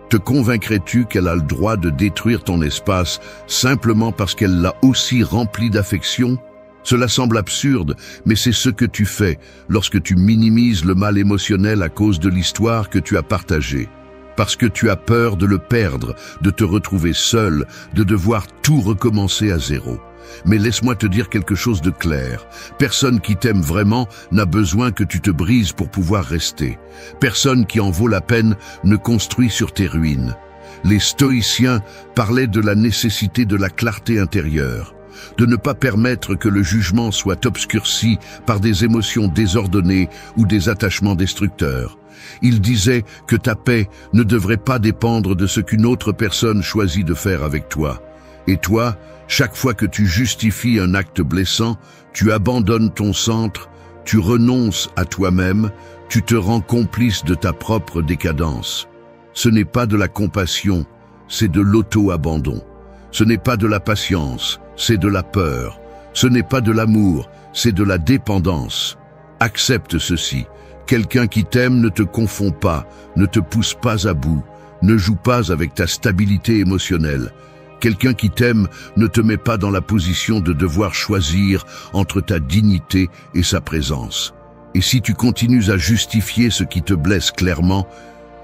Te convaincrais-tu qu'elle a le droit de détruire ton espace simplement parce qu'elle l'a aussi rempli d'affection? Cela semble absurde, mais c'est ce que tu fais lorsque tu minimises le mal émotionnel à cause de l'histoire que tu as partagée. Parce que tu as peur de le perdre, de te retrouver seul, de devoir tout recommencer à zéro. Mais laisse-moi te dire quelque chose de clair. Personne qui t'aime vraiment n'a besoin que tu te brises pour pouvoir rester. Personne qui en vaut la peine ne construit sur tes ruines. Les stoïciens parlaient de la nécessité de la clarté intérieure, de ne pas permettre que le jugement soit obscurci par des émotions désordonnées ou des attachements destructeurs. Ils disaient que ta paix ne devrait pas dépendre de ce qu'une autre personne choisit de faire avec toi. Et toi, chaque fois que tu justifies un acte blessant, tu abandonnes ton centre, tu renonces à toi-même, tu te rends complice de ta propre décadence. Ce n'est pas de la compassion, c'est de l'auto-abandon. Ce n'est pas de la patience, c'est de la peur. Ce n'est pas de l'amour, c'est de la dépendance. Accepte ceci. Quelqu'un qui t'aime ne te confond pas, ne te pousse pas à bout, ne joue pas avec ta stabilité émotionnelle. Quelqu'un qui t'aime ne te met pas dans la position de devoir choisir entre ta dignité et sa présence. Et si tu continues à justifier ce qui te blesse clairement,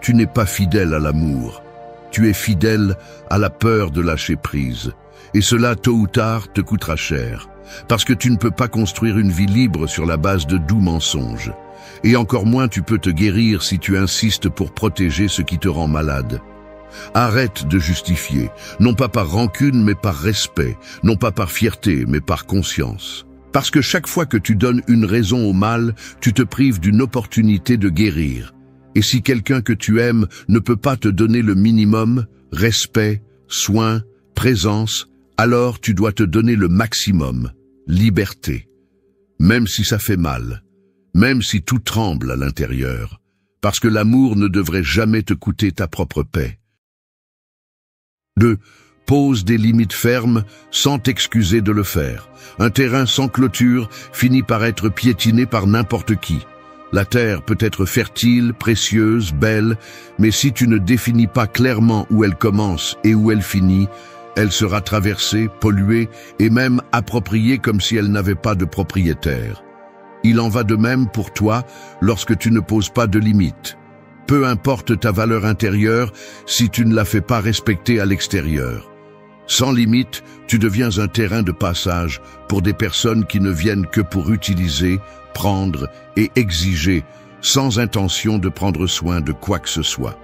tu n'es pas fidèle à l'amour. Tu es fidèle à la peur de lâcher prise. Et cela, tôt ou tard, te coûtera cher. Parce que tu ne peux pas construire une vie libre sur la base de doux mensonges. Et encore moins tu peux te guérir si tu insistes pour protéger ce qui te rend malade. Arrête de justifier, non pas par rancune mais par respect, non pas par fierté mais par conscience. Parce que chaque fois que tu donnes une raison au mal, tu te prives d'une opportunité de guérir. Et si quelqu'un que tu aimes ne peut pas te donner le minimum, respect, soin, présence, alors tu dois te donner le maximum, liberté. Même si ça fait mal. Même si tout tremble à l'intérieur, parce que l'amour ne devrait jamais te coûter ta propre paix. 2. Pose des limites fermes sans t'excuser de le faire. Un terrain sans clôture finit par être piétiné par n'importe qui. La terre peut être fertile, précieuse, belle, mais si tu ne définis pas clairement où elle commence et où elle finit, elle sera traversée, polluée et même appropriée comme si elle n'avait pas de propriétaire. Il en va de même pour toi lorsque tu ne poses pas de limites. Peu importe ta valeur intérieure si tu ne la fais pas respecter à l'extérieur. Sans limite, tu deviens un terrain de passage pour des personnes qui ne viennent que pour utiliser, prendre et exiger, sans intention de prendre soin de quoi que ce soit.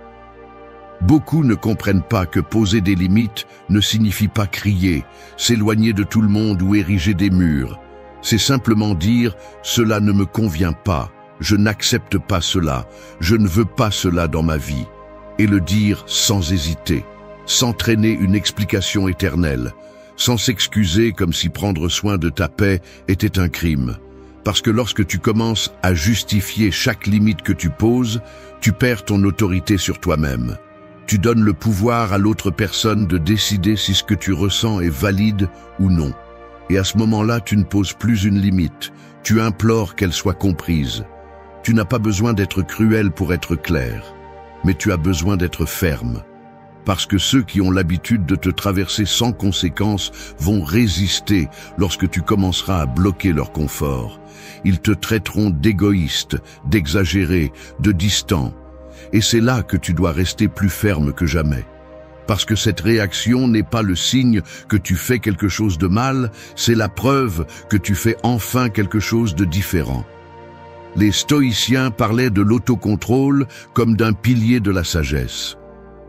Beaucoup ne comprennent pas que poser des limites ne signifie pas crier, s'éloigner de tout le monde ou ériger des murs. C'est simplement dire « cela ne me convient pas, je n'accepte pas cela, je ne veux pas cela dans ma vie » et le dire sans hésiter, sans traîner une explication éternelle, sans s'excuser comme si prendre soin de ta paix était un crime. Parce que lorsque tu commences à justifier chaque limite que tu poses, tu perds ton autorité sur toi-même. Tu donnes le pouvoir à l'autre personne de décider si ce que tu ressens est valide ou non. Et à ce moment-là, tu ne poses plus une limite. Tu implores qu'elle soit comprise. Tu n'as pas besoin d'être cruel pour être clair, mais tu as besoin d'être ferme. Parce que ceux qui ont l'habitude de te traverser sans conséquence vont résister lorsque tu commenceras à bloquer leur confort. Ils te traiteront d'égoïste, d'exagéré, de distant. Et c'est là que tu dois rester plus ferme que jamais. Parce que cette réaction n'est pas le signe que tu fais quelque chose de mal, c'est la preuve que tu fais enfin quelque chose de différent. Les stoïciens parlaient de l'autocontrôle comme d'un pilier de la sagesse.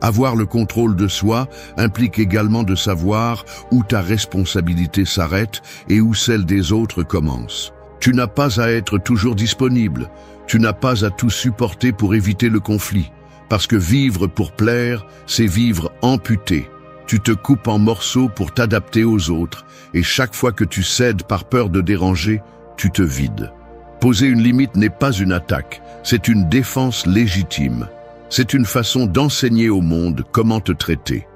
Avoir le contrôle de soi implique également de savoir où ta responsabilité s'arrête et où celle des autres commence. Tu n'as pas à être toujours disponible, tu n'as pas à tout supporter pour éviter le conflit. Parce que vivre pour plaire, c'est vivre amputé. Tu te coupes en morceaux pour t'adapter aux autres, et chaque fois que tu cèdes par peur de déranger, tu te vides. Poser une limite n'est pas une attaque, c'est une défense légitime. C'est une façon d'enseigner au monde comment te traiter.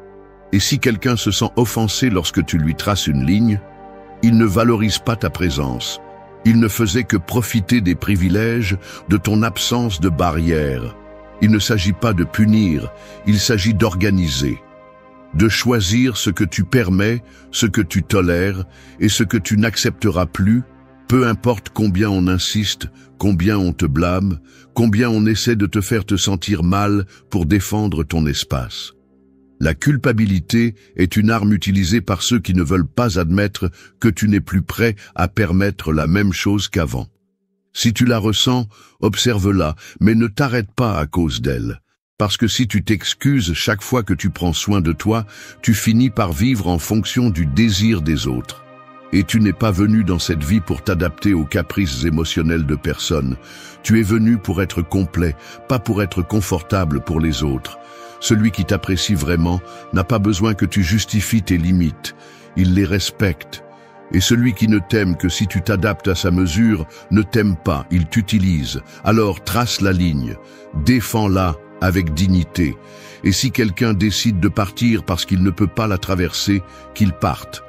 Et si quelqu'un se sent offensé lorsque tu lui traces une ligne, il ne valorise pas ta présence. Il ne faisait que profiter des privilèges, de ton absence de barrière. Il ne s'agit pas de punir, il s'agit d'organiser, de choisir ce que tu permets, ce que tu tolères et ce que tu n'accepteras plus, peu importe combien on insiste, combien on te blâme, combien on essaie de te faire te sentir mal pour défendre ton espace. La culpabilité est une arme utilisée par ceux qui ne veulent pas admettre que tu n'es plus prêt à permettre la même chose qu'avant. Si tu la ressens, observe-la, mais ne t'arrête pas à cause d'elle. Parce que si tu t'excuses chaque fois que tu prends soin de toi, tu finis par vivre en fonction du désir des autres. Et tu n'es pas venu dans cette vie pour t'adapter aux caprices émotionnels de personne. Tu es venu pour être complet, pas pour être confortable pour les autres. Celui qui t'apprécie vraiment n'a pas besoin que tu justifies tes limites. Il les respecte. Et celui qui ne t'aime que si tu t'adaptes à sa mesure ne t'aime pas, il t'utilise. Alors trace la ligne, défends-la avec dignité. Et si quelqu'un décide de partir parce qu'il ne peut pas la traverser, qu'il parte.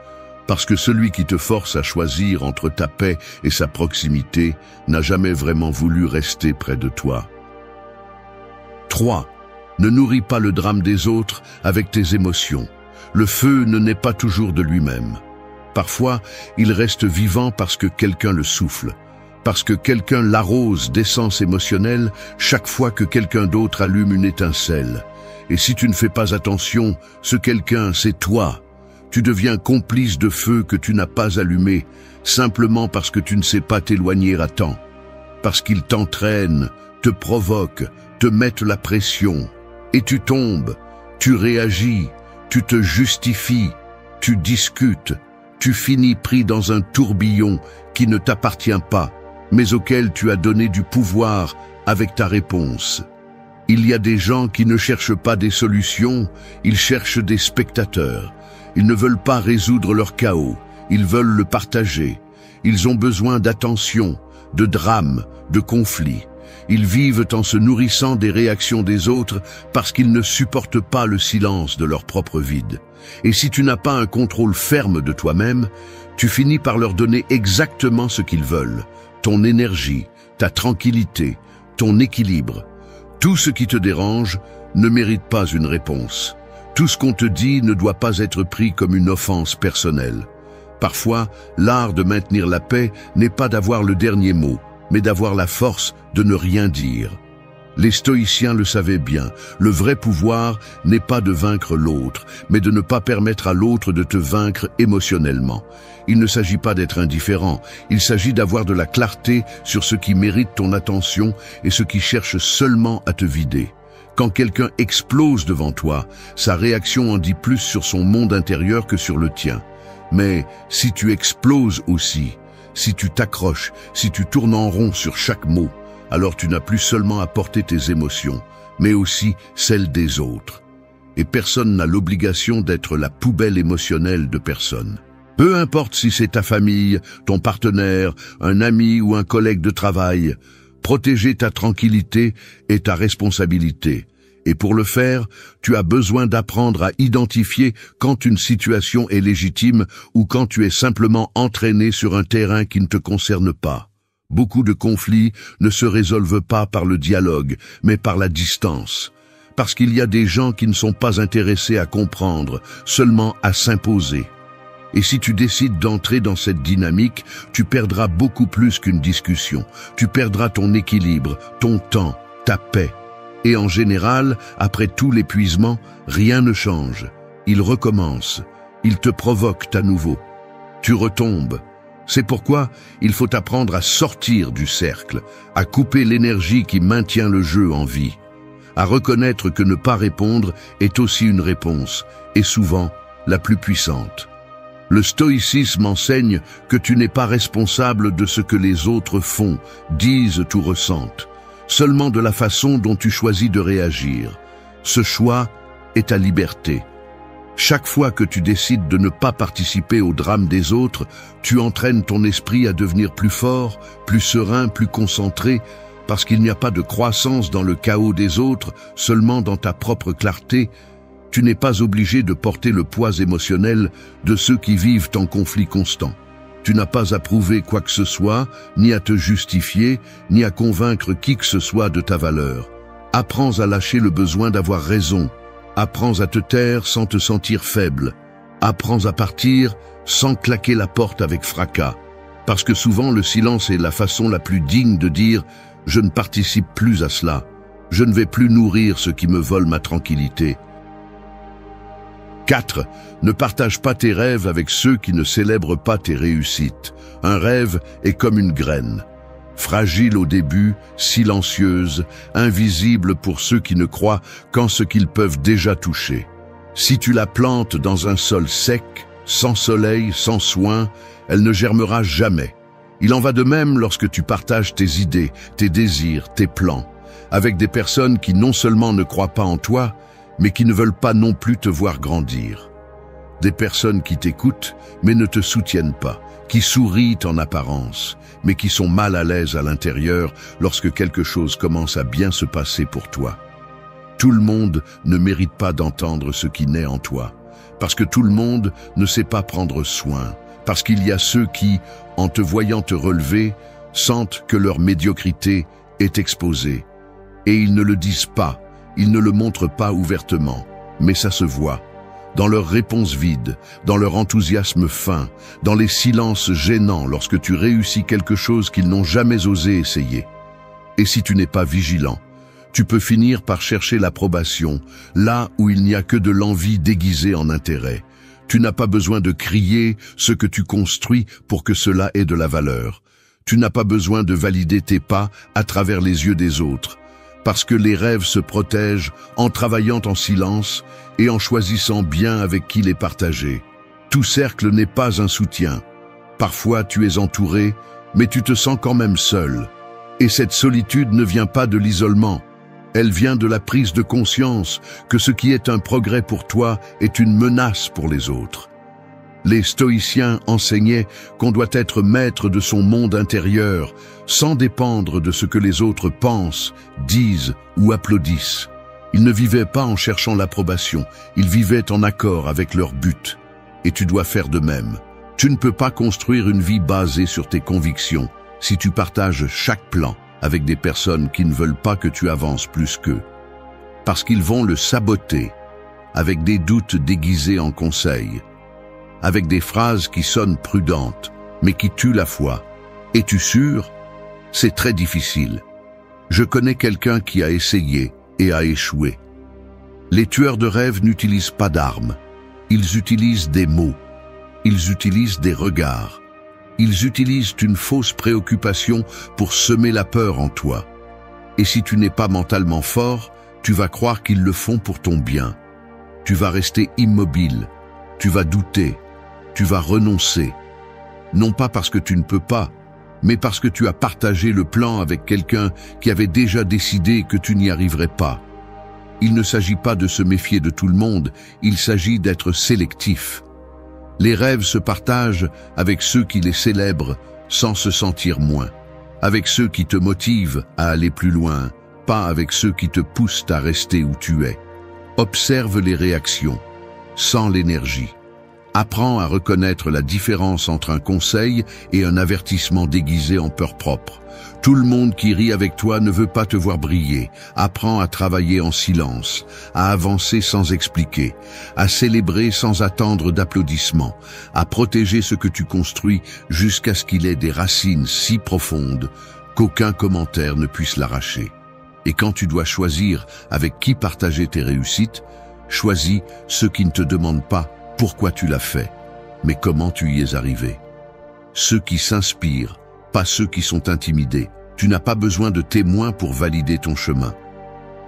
Parce que celui qui te force à choisir entre ta paix et sa proximité n'a jamais vraiment voulu rester près de toi. 3. Ne nourris pas le drame des autres avec tes émotions. Le feu ne naît pas toujours de lui-même. Parfois, il reste vivant parce que quelqu'un le souffle, parce que quelqu'un l'arrose d'essence émotionnelle chaque fois que quelqu'un d'autre allume une étincelle. Et si tu ne fais pas attention, ce quelqu'un, c'est toi. Tu deviens complice de feu que tu n'as pas allumé, simplement parce que tu ne sais pas t'éloigner à temps. Parce qu'il t'entraîne, te provoque, te met la pression. Et tu tombes, tu réagis, tu te justifies, tu discutes, tu finis pris dans un tourbillon qui ne t'appartient pas, mais auquel tu as donné du pouvoir avec ta réponse. Il y a des gens qui ne cherchent pas des solutions, ils cherchent des spectateurs. Ils ne veulent pas résoudre leur chaos, ils veulent le partager. Ils ont besoin d'attention, de drame, de conflit. Ils vivent en se nourrissant des réactions des autres parce qu'ils ne supportent pas le silence de leur propre vide. Et si tu n'as pas un contrôle ferme de toi-même, tu finis par leur donner exactement ce qu'ils veulent. Ton énergie, ta tranquillité, ton équilibre. Tout ce qui te dérange ne mérite pas une réponse. Tout ce qu'on te dit ne doit pas être pris comme une offense personnelle. Parfois, l'art de maintenir la paix n'est pas d'avoir le dernier mot, mais d'avoir la force de ne rien dire. Les stoïciens le savaient bien, le vrai pouvoir n'est pas de vaincre l'autre, mais de ne pas permettre à l'autre de te vaincre émotionnellement. Il ne s'agit pas d'être indifférent, il s'agit d'avoir de la clarté sur ce qui mérite ton attention et ce qui cherche seulement à te vider. Quand quelqu'un explose devant toi, sa réaction en dit plus sur son monde intérieur que sur le tien. Mais si tu exploses aussi, si tu t'accroches, si tu tournes en rond sur chaque mot, alors tu n'as plus seulement à porter tes émotions, mais aussi celles des autres. Et personne n'a l'obligation d'être la poubelle émotionnelle de personne. Peu importe si c'est ta famille, ton partenaire, un ami ou un collègue de travail, protéger ta tranquillité est ta responsabilité. Et pour le faire, tu as besoin d'apprendre à identifier quand une situation est légitime ou quand tu es simplement entraîné sur un terrain qui ne te concerne pas. Beaucoup de conflits ne se résolvent pas par le dialogue, mais par la distance. Parce qu'il y a des gens qui ne sont pas intéressés à comprendre, seulement à s'imposer. Et si tu décides d'entrer dans cette dynamique, tu perdras beaucoup plus qu'une discussion. Tu perdras ton équilibre, ton temps, ta paix. Et en général, après tout l'épuisement, rien ne change. Il recommence. Il te provoque à nouveau. Tu retombes. C'est pourquoi il faut apprendre à sortir du cercle, à couper l'énergie qui maintient le jeu en vie, à reconnaître que ne pas répondre est aussi une réponse, et souvent la plus puissante. Le stoïcisme enseigne que tu n'es pas responsable de ce que les autres font, disent ou ressentent, seulement de la façon dont tu choisis de réagir. Ce choix est ta liberté. Chaque fois que tu décides de ne pas participer au drame des autres, tu entraînes ton esprit à devenir plus fort, plus serein, plus concentré, parce qu'il n'y a pas de croissance dans le chaos des autres, seulement dans ta propre clarté. Tu n'es pas obligé de porter le poids émotionnel de ceux qui vivent en conflit constant. Tu n'as pas à prouver quoi que ce soit, ni à te justifier, ni à convaincre qui que ce soit de ta valeur. Apprends à lâcher le besoin d'avoir raison. Apprends à te taire sans te sentir faible. Apprends à partir sans claquer la porte avec fracas. Parce que souvent le silence est la façon la plus digne de dire « je ne participe plus à cela, je ne vais plus nourrir ce qui me vole ma tranquillité ». 4. Ne partage pas tes rêves avec ceux qui ne célèbrent pas tes réussites. Un rêve est comme une graine. Fragile au début, silencieuse, invisible pour ceux qui ne croient qu'en ce qu'ils peuvent déjà toucher. Si tu la plantes dans un sol sec, sans soleil, sans soin, elle ne germera jamais. Il en va de même lorsque tu partages tes idées, tes désirs, tes plans, avec des personnes qui non seulement ne croient pas en toi, mais qui ne veulent pas non plus te voir grandir. Des personnes qui t'écoutent, mais ne te soutiennent pas, qui sourient en apparence, mais qui sont mal à l'aise à l'intérieur lorsque quelque chose commence à bien se passer pour toi. Tout le monde ne mérite pas d'entendre ce qui naît en toi, parce que tout le monde ne sait pas prendre soin, parce qu'il y a ceux qui, en te voyant te relever, sentent que leur médiocrité est exposée. Et ils ne le disent pas, ils ne le montrent pas ouvertement, mais ça se voit. Dans leurs réponses vides, dans leur enthousiasme fin, dans les silences gênants lorsque tu réussis quelque chose qu'ils n'ont jamais osé essayer. Et si tu n'es pas vigilant, tu peux finir par chercher l'approbation, là où il n'y a que de l'envie déguisée en intérêt. Tu n'as pas besoin de crier ce que tu construis pour que cela ait de la valeur. Tu n'as pas besoin de valider tes pas à travers les yeux des autres, parce que les rêves se protègent en travaillant en silence et en choisissant bien avec qui les partager. Tout cercle n'est pas un soutien. Parfois tu es entouré, mais tu te sens quand même seul. Et cette solitude ne vient pas de l'isolement. Elle vient de la prise de conscience que ce qui est un progrès pour toi est une menace pour les autres. Les stoïciens enseignaient qu'on doit être maître de son monde intérieur, sans dépendre de ce que les autres pensent, disent ou applaudissent. Ils ne vivaient pas en cherchant l'approbation, ils vivaient en accord avec leur but. Et tu dois faire de même. Tu ne peux pas construire une vie basée sur tes convictions si tu partages chaque plan avec des personnes qui ne veulent pas que tu avances plus qu'eux. Parce qu'ils vont le saboter, avec des doutes déguisés en conseils, avec des phrases qui sonnent prudentes, mais qui tuent la foi. Es-tu sûr? C'est très difficile. Je connais quelqu'un qui a essayé et a échoué. Les tueurs de rêves n'utilisent pas d'armes. Ils utilisent des mots. Ils utilisent des regards. Ils utilisent une fausse préoccupation pour semer la peur en toi. Et si tu n'es pas mentalement fort, tu vas croire qu'ils le font pour ton bien. Tu vas rester immobile. Tu vas douter. Tu vas renoncer. Non pas parce que tu ne peux pas, mais parce que tu as partagé le plan avec quelqu'un qui avait déjà décidé que tu n'y arriverais pas. Il ne s'agit pas de se méfier de tout le monde, il s'agit d'être sélectif. Les rêves se partagent avec ceux qui les célèbrent sans se sentir moins, avec ceux qui te motivent à aller plus loin, pas avec ceux qui te poussent à rester où tu es. Observe les réactions, sens l'énergie. Apprends à reconnaître la différence entre un conseil et un avertissement déguisé en peur propre. Tout le monde qui rit avec toi ne veut pas te voir briller. Apprends à travailler en silence, à avancer sans expliquer, à célébrer sans attendre d'applaudissements, à protéger ce que tu construis jusqu'à ce qu'il ait des racines si profondes qu'aucun commentaire ne puisse l'arracher. Et quand tu dois choisir avec qui partager tes réussites, choisis ceux qui ne te demandent pas pourquoi tu l'as fait, mais comment tu y es arrivé. Ceux qui s'inspirent, pas ceux qui sont intimidés. Tu n'as pas besoin de témoins pour valider ton chemin.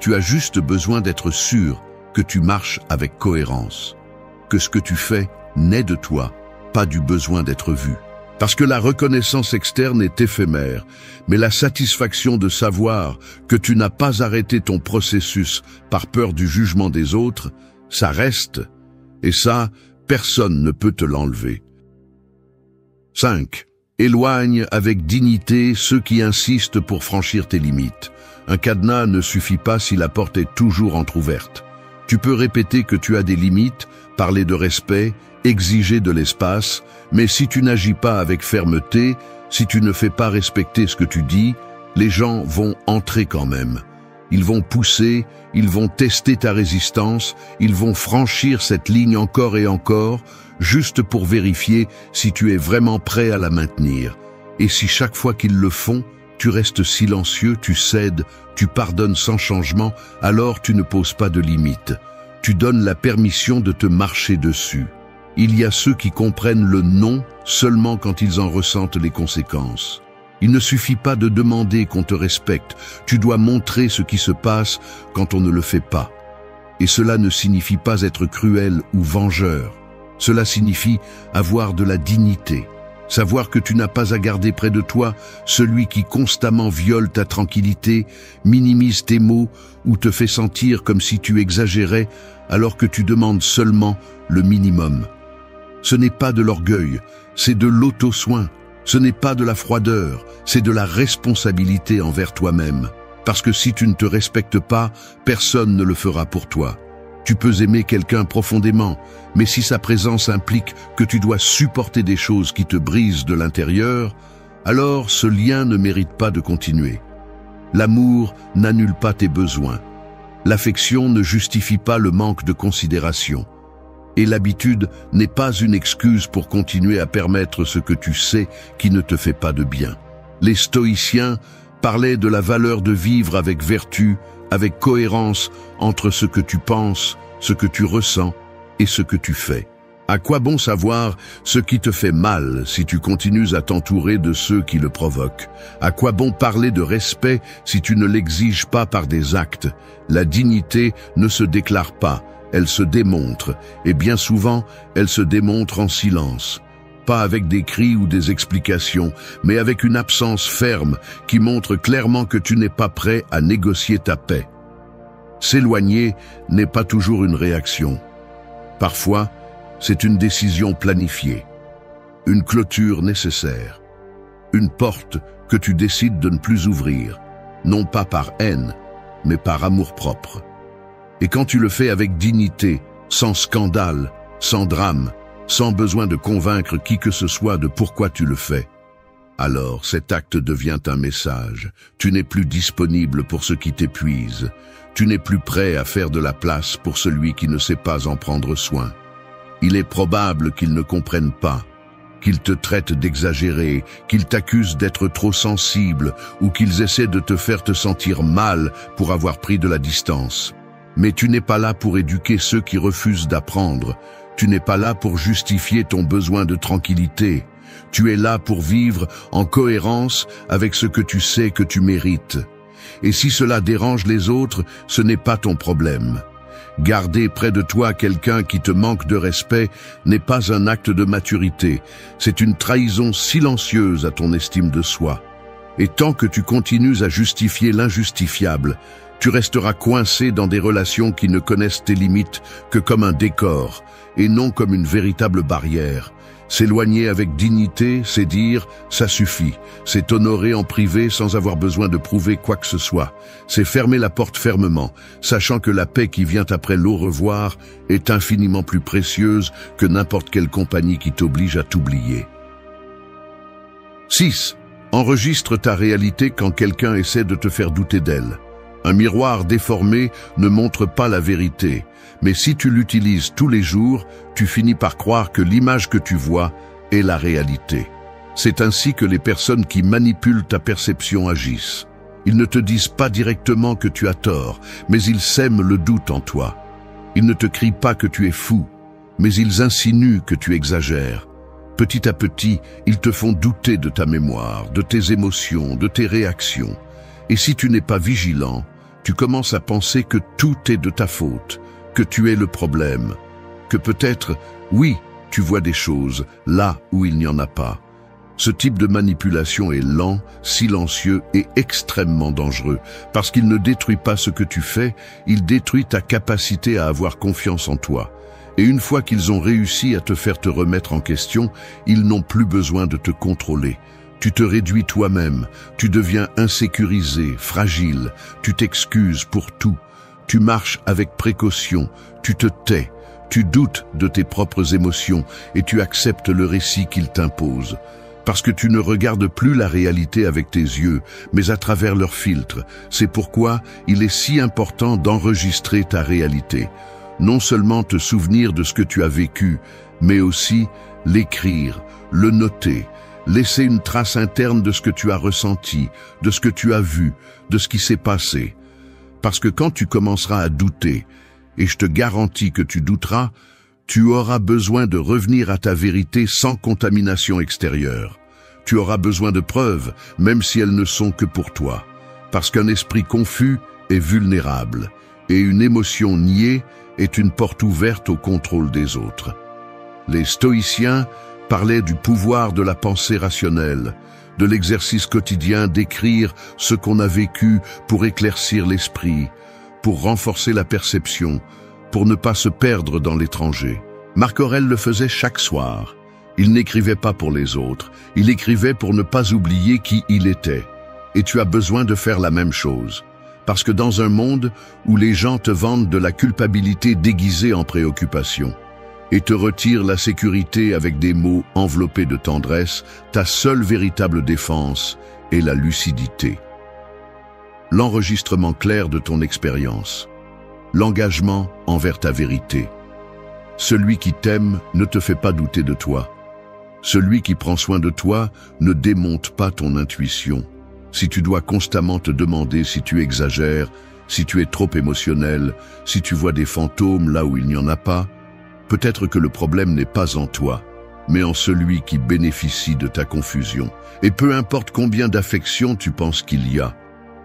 Tu as juste besoin d'être sûr que tu marches avec cohérence, que ce que tu fais naît de toi, pas du besoin d'être vu. Parce que la reconnaissance externe est éphémère, mais la satisfaction de savoir que tu n'as pas arrêté ton processus par peur du jugement des autres, ça reste. Et ça, personne ne peut te l'enlever. 5. Éloigne avec dignité ceux qui insistent pour franchir tes limites. Un cadenas ne suffit pas si la porte est toujours entrouverte. Tu peux répéter que tu as des limites, parler de respect, exiger de l'espace, mais si tu n'agis pas avec fermeté, si tu ne fais pas respecter ce que tu dis, les gens vont entrer quand même. Ils vont pousser, ils vont tester ta résistance, ils vont franchir cette ligne encore et encore, juste pour vérifier si tu es vraiment prêt à la maintenir. Et si chaque fois qu'ils le font, tu restes silencieux, tu cèdes, tu pardonnes sans changement, alors tu ne poses pas de limites. Tu donnes la permission de te marcher dessus. Il y a ceux qui comprennent le non seulement quand ils en ressentent les conséquences. Il ne suffit pas de demander qu'on te respecte, tu dois montrer ce qui se passe quand on ne le fait pas. Et cela ne signifie pas être cruel ou vengeur. Cela signifie avoir de la dignité. Savoir que tu n'as pas à garder près de toi celui qui constamment viole ta tranquillité, minimise tes mots ou te fait sentir comme si tu exagérais alors que tu demandes seulement le minimum. Ce n'est pas de l'orgueil, c'est de l'auto-soin. Ce n'est pas de la froideur, c'est de la responsabilité envers toi-même. Parce que si tu ne te respectes pas, personne ne le fera pour toi. Tu peux aimer quelqu'un profondément, mais si sa présence implique que tu dois supporter des choses qui te brisent de l'intérieur, alors ce lien ne mérite pas de continuer. L'amour n'annule pas tes besoins. L'affection ne justifie pas le manque de considération. Et l'habitude n'est pas une excuse pour continuer à permettre ce que tu sais qui ne te fait pas de bien. Les stoïciens parlaient de la valeur de vivre avec vertu, avec cohérence entre ce que tu penses, ce que tu ressens et ce que tu fais. À quoi bon savoir ce qui te fait mal si tu continues à t'entourer de ceux qui le provoquent? À quoi bon parler de respect si tu ne l'exiges pas par des actes? La dignité ne se déclare pas, elle se démontre, et bien souvent, elle se démontre en silence. Pas avec des cris ou des explications, mais avec une absence ferme qui montre clairement que tu n'es pas prêt à négocier ta paix. S'éloigner n'est pas toujours une réaction. Parfois, c'est une décision planifiée, une clôture nécessaire, une porte que tu décides de ne plus ouvrir, non pas par haine, mais par amour-propre. Et quand tu le fais avec dignité, sans scandale, sans drame, sans besoin de convaincre qui que ce soit de pourquoi tu le fais, alors cet acte devient un message. Tu n'es plus disponible pour ce qui t'épuise. Tu n'es plus prêt à faire de la place pour celui qui ne sait pas en prendre soin. Il est probable qu'ils ne comprennent pas, qu'ils te traitent d'exagéré, qu'ils t'accusent d'être trop sensible ou qu'ils essaient de te faire te sentir mal pour avoir pris de la distance. Mais tu n'es pas là pour éduquer ceux qui refusent d'apprendre. Tu n'es pas là pour justifier ton besoin de tranquillité. Tu es là pour vivre en cohérence avec ce que tu sais que tu mérites. Et si cela dérange les autres, ce n'est pas ton problème. Garder près de toi quelqu'un qui te manque de respect n'est pas un acte de maturité. C'est une trahison silencieuse à ton estime de soi. Et tant que tu continues à justifier l'injustifiable, tu resteras coincé dans des relations qui ne connaissent tes limites que comme un décor, et non comme une véritable barrière. S'éloigner avec dignité, c'est dire « ça suffit ». C'est honorer en privé sans avoir besoin de prouver quoi que ce soit. C'est fermer la porte fermement, sachant que la paix qui vient après l'au revoir est infiniment plus précieuse que n'importe quelle compagnie qui t'oblige à t'oublier. 6. Enregistre ta réalité quand quelqu'un essaie de te faire douter d'elle. Un miroir déformé ne montre pas la vérité, mais si tu l'utilises tous les jours, tu finis par croire que l'image que tu vois est la réalité. C'est ainsi que les personnes qui manipulent ta perception agissent. Ils ne te disent pas directement que tu as tort, mais ils sèment le doute en toi. Ils ne te crient pas que tu es fou, mais ils insinuent que tu exagères. Petit à petit, ils te font douter de ta mémoire, de tes émotions, de tes réactions. Et si tu n'es pas vigilant, tu commences à penser que tout est de ta faute, que tu es le problème, que peut-être, oui, tu vois des choses là où il n'y en a pas. Ce type de manipulation est lent, silencieux et extrêmement dangereux, parce qu'il ne détruit pas ce que tu fais, il détruit ta capacité à avoir confiance en toi. Et une fois qu'ils ont réussi à te faire te remettre en question, ils n'ont plus besoin de te contrôler. Tu te réduis toi-même, tu deviens insécurisé, fragile, tu t'excuses pour tout, tu marches avec précaution, tu te tais, tu doutes de tes propres émotions et tu acceptes le récit qu'ils t'imposent. Parce que tu ne regardes plus la réalité avec tes yeux, mais à travers leurs filtres. C'est pourquoi il est si important d'enregistrer ta réalité. Non seulement te souvenir de ce que tu as vécu, mais aussi l'écrire, le noter, laisser une trace interne de ce que tu as ressenti, de ce que tu as vu, de ce qui s'est passé. Parce que quand tu commenceras à douter, et je te garantis que tu douteras, tu auras besoin de revenir à ta vérité sans contamination extérieure. Tu auras besoin de preuves, même si elles ne sont que pour toi. Parce qu'un esprit confus est vulnérable, et une émotion niée est une porte ouverte au contrôle des autres. Les stoïciens parlaient du pouvoir de la pensée rationnelle, de l'exercice quotidien d'écrire ce qu'on a vécu pour éclaircir l'esprit, pour renforcer la perception, pour ne pas se perdre dans l'étranger. Marc Aurèle le faisait chaque soir. Il n'écrivait pas pour les autres, il écrivait pour ne pas oublier qui il était. Et tu as besoin de faire la même chose. Parce que dans un monde où les gens te vendent de la culpabilité déguisée en préoccupation et te retirent la sécurité avec des mots enveloppés de tendresse, ta seule véritable défense est la lucidité. L'enregistrement clair de ton expérience, l'engagement envers ta vérité. Celui qui t'aime ne te fait pas douter de toi. Celui qui prend soin de toi ne démonte pas ton intuition. Si tu dois constamment te demander si tu exagères, si tu es trop émotionnel, si tu vois des fantômes là où il n'y en a pas, peut-être que le problème n'est pas en toi, mais en celui qui bénéficie de ta confusion. Et peu importe combien d'affection tu penses qu'il y a,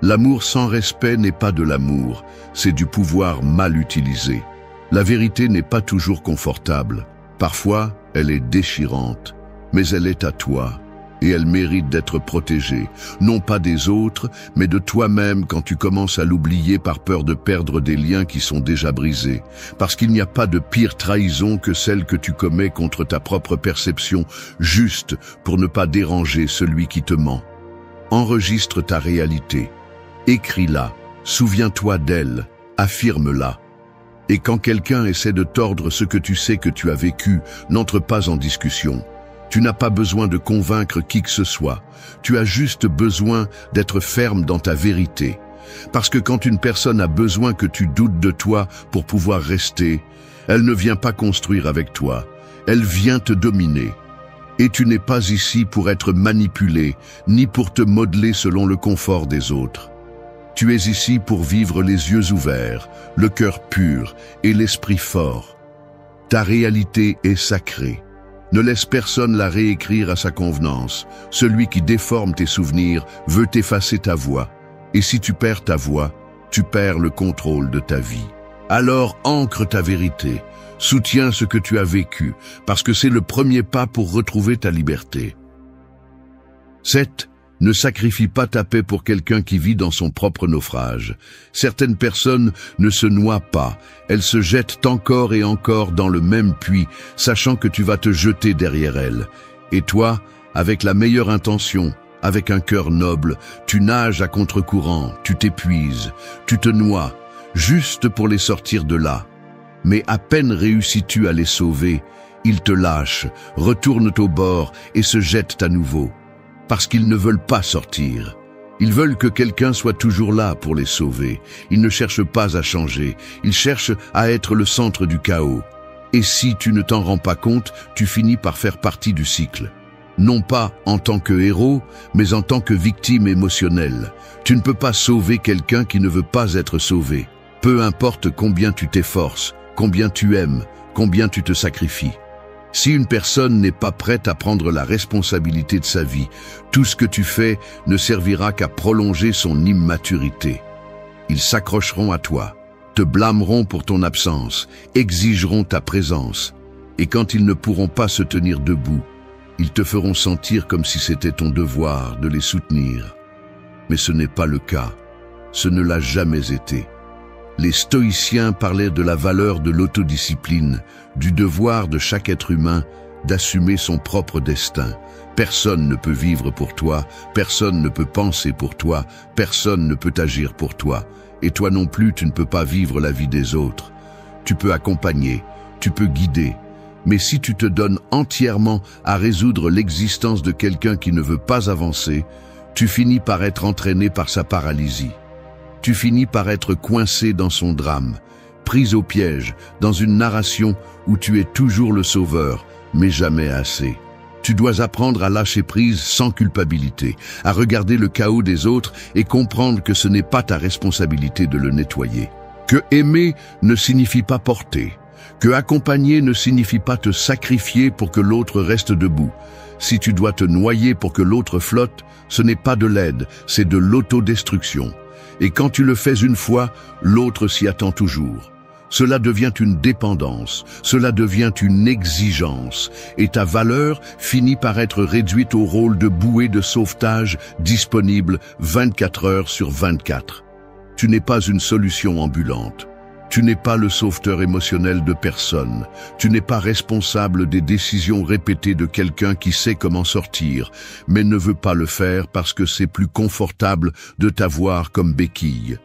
l'amour sans respect n'est pas de l'amour, c'est du pouvoir mal utilisé. La vérité n'est pas toujours confortable. Parfois, elle est déchirante, mais elle est à toi. Et elle mérite d'être protégée, non pas des autres, mais de toi-même quand tu commences à l'oublier par peur de perdre des liens qui sont déjà brisés. Parce qu'il n'y a pas de pire trahison que celle que tu commets contre ta propre perception, juste pour ne pas déranger celui qui te ment. Enregistre ta réalité, écris-la, souviens-toi d'elle, affirme-la. Et quand quelqu'un essaie de tordre ce que tu sais que tu as vécu, n'entre pas en discussion. Tu n'as pas besoin de convaincre qui que ce soit. Tu as juste besoin d'être ferme dans ta vérité. Parce que quand une personne a besoin que tu doutes de toi pour pouvoir rester, elle ne vient pas construire avec toi. Elle vient te dominer. Et tu n'es pas ici pour être manipulé, ni pour te modeler selon le confort des autres. Tu es ici pour vivre les yeux ouverts, le cœur pur et l'esprit fort. Ta réalité est sacrée. Ne laisse personne la réécrire à sa convenance. Celui qui déforme tes souvenirs veut effacer ta voix. Et si tu perds ta voix, tu perds le contrôle de ta vie. Alors ancre ta vérité, soutiens ce que tu as vécu, parce que c'est le premier pas pour retrouver ta liberté. 7. Ne sacrifie pas ta paix pour quelqu'un qui vit dans son propre naufrage. Certaines personnes ne se noient pas, elles se jettent encore et encore dans le même puits, sachant que tu vas te jeter derrière elles. Et toi, avec la meilleure intention, avec un cœur noble, tu nages à contre-courant, tu t'épuises, tu te noies, juste pour les sortir de là. Mais à peine réussis-tu à les sauver, ils te lâchent, retournent au bord et se jettent à nouveau. Parce qu'ils ne veulent pas sortir. Ils veulent que quelqu'un soit toujours là pour les sauver. Ils ne cherchent pas à changer. Ils cherchent à être le centre du chaos. Et si tu ne t'en rends pas compte, tu finis par faire partie du cycle. Non pas en tant que héros, mais en tant que victime émotionnelle. Tu ne peux pas sauver quelqu'un qui ne veut pas être sauvé. Peu importe combien tu t'efforces, combien tu aimes, combien tu te sacrifies. Si une personne n'est pas prête à prendre la responsabilité de sa vie, tout ce que tu fais ne servira qu'à prolonger son immaturité. Ils s'accrocheront à toi, te blâmeront pour ton absence, exigeront ta présence. Et quand ils ne pourront pas se tenir debout, ils te feront sentir comme si c'était ton devoir de les soutenir. Mais ce n'est pas le cas. Ce ne l'a jamais été. Les stoïciens parlaient de la valeur de l'autodiscipline, du devoir de chaque être humain d'assumer son propre destin. Personne ne peut vivre pour toi, personne ne peut penser pour toi, personne ne peut agir pour toi. Et toi non plus, tu ne peux pas vivre la vie des autres. Tu peux accompagner, tu peux guider. Mais si tu te donnes entièrement à résoudre l'existence de quelqu'un qui ne veut pas avancer, tu finis par être entraîné par sa paralysie. Tu finis par être coincé dans son drame, pris au piège, dans une narration où tu es toujours le sauveur, mais jamais assez. Tu dois apprendre à lâcher prise sans culpabilité, à regarder le chaos des autres et comprendre que ce n'est pas ta responsabilité de le nettoyer. Que aimer ne signifie pas porter, que accompagner ne signifie pas te sacrifier pour que l'autre reste debout. Si tu dois te noyer pour que l'autre flotte, ce n'est pas de l'aide, c'est de l'autodestruction. Et quand tu le fais une fois, l'autre s'y attend toujours. Cela devient une dépendance, cela devient une exigence, et ta valeur finit par être réduite au rôle de bouée de sauvetage disponible 24 heures sur 24. Tu n'es pas une solution ambulante. Tu n'es pas le sauveteur émotionnel de personne. Tu n'es pas responsable des décisions répétées de quelqu'un qui sait comment sortir, mais ne veut pas le faire parce que c'est plus confortable de t'avoir comme béquille.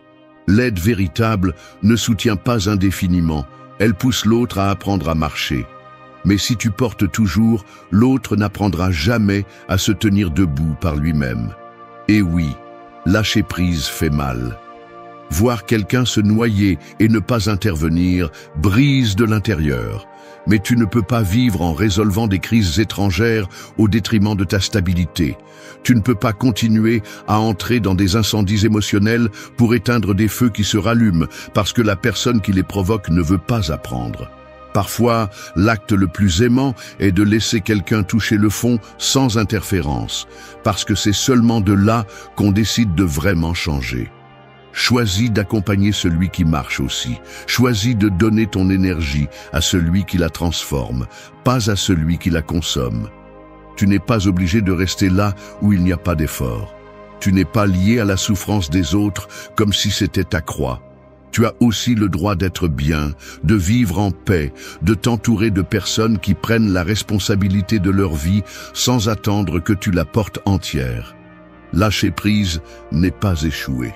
L'aide véritable ne soutient pas indéfiniment, elle pousse l'autre à apprendre à marcher. Mais si tu portes toujours, l'autre n'apprendra jamais à se tenir debout par lui-même. Et oui, lâcher prise fait mal. Voir quelqu'un se noyer et ne pas intervenir brise de l'intérieur. Mais tu ne peux pas vivre en résolvant des crises étrangères au détriment de ta stabilité. Tu ne peux pas continuer à entrer dans des incendies émotionnels pour éteindre des feux qui se rallument parce que la personne qui les provoque ne veut pas apprendre. Parfois, l'acte le plus aimant est de laisser quelqu'un toucher le fond sans interférence, parce que c'est seulement de là qu'on décide de vraiment changer. Choisis d'accompagner celui qui marche aussi. Choisis de donner ton énergie à celui qui la transforme, pas à celui qui la consomme. Tu n'es pas obligé de rester là où il n'y a pas d'effort. Tu n'es pas lié à la souffrance des autres comme si c'était ta croix. Tu as aussi le droit d'être bien, de vivre en paix, de t'entourer de personnes qui prennent la responsabilité de leur vie sans attendre que tu la portes entière. Lâcher prise n'est pas échouer.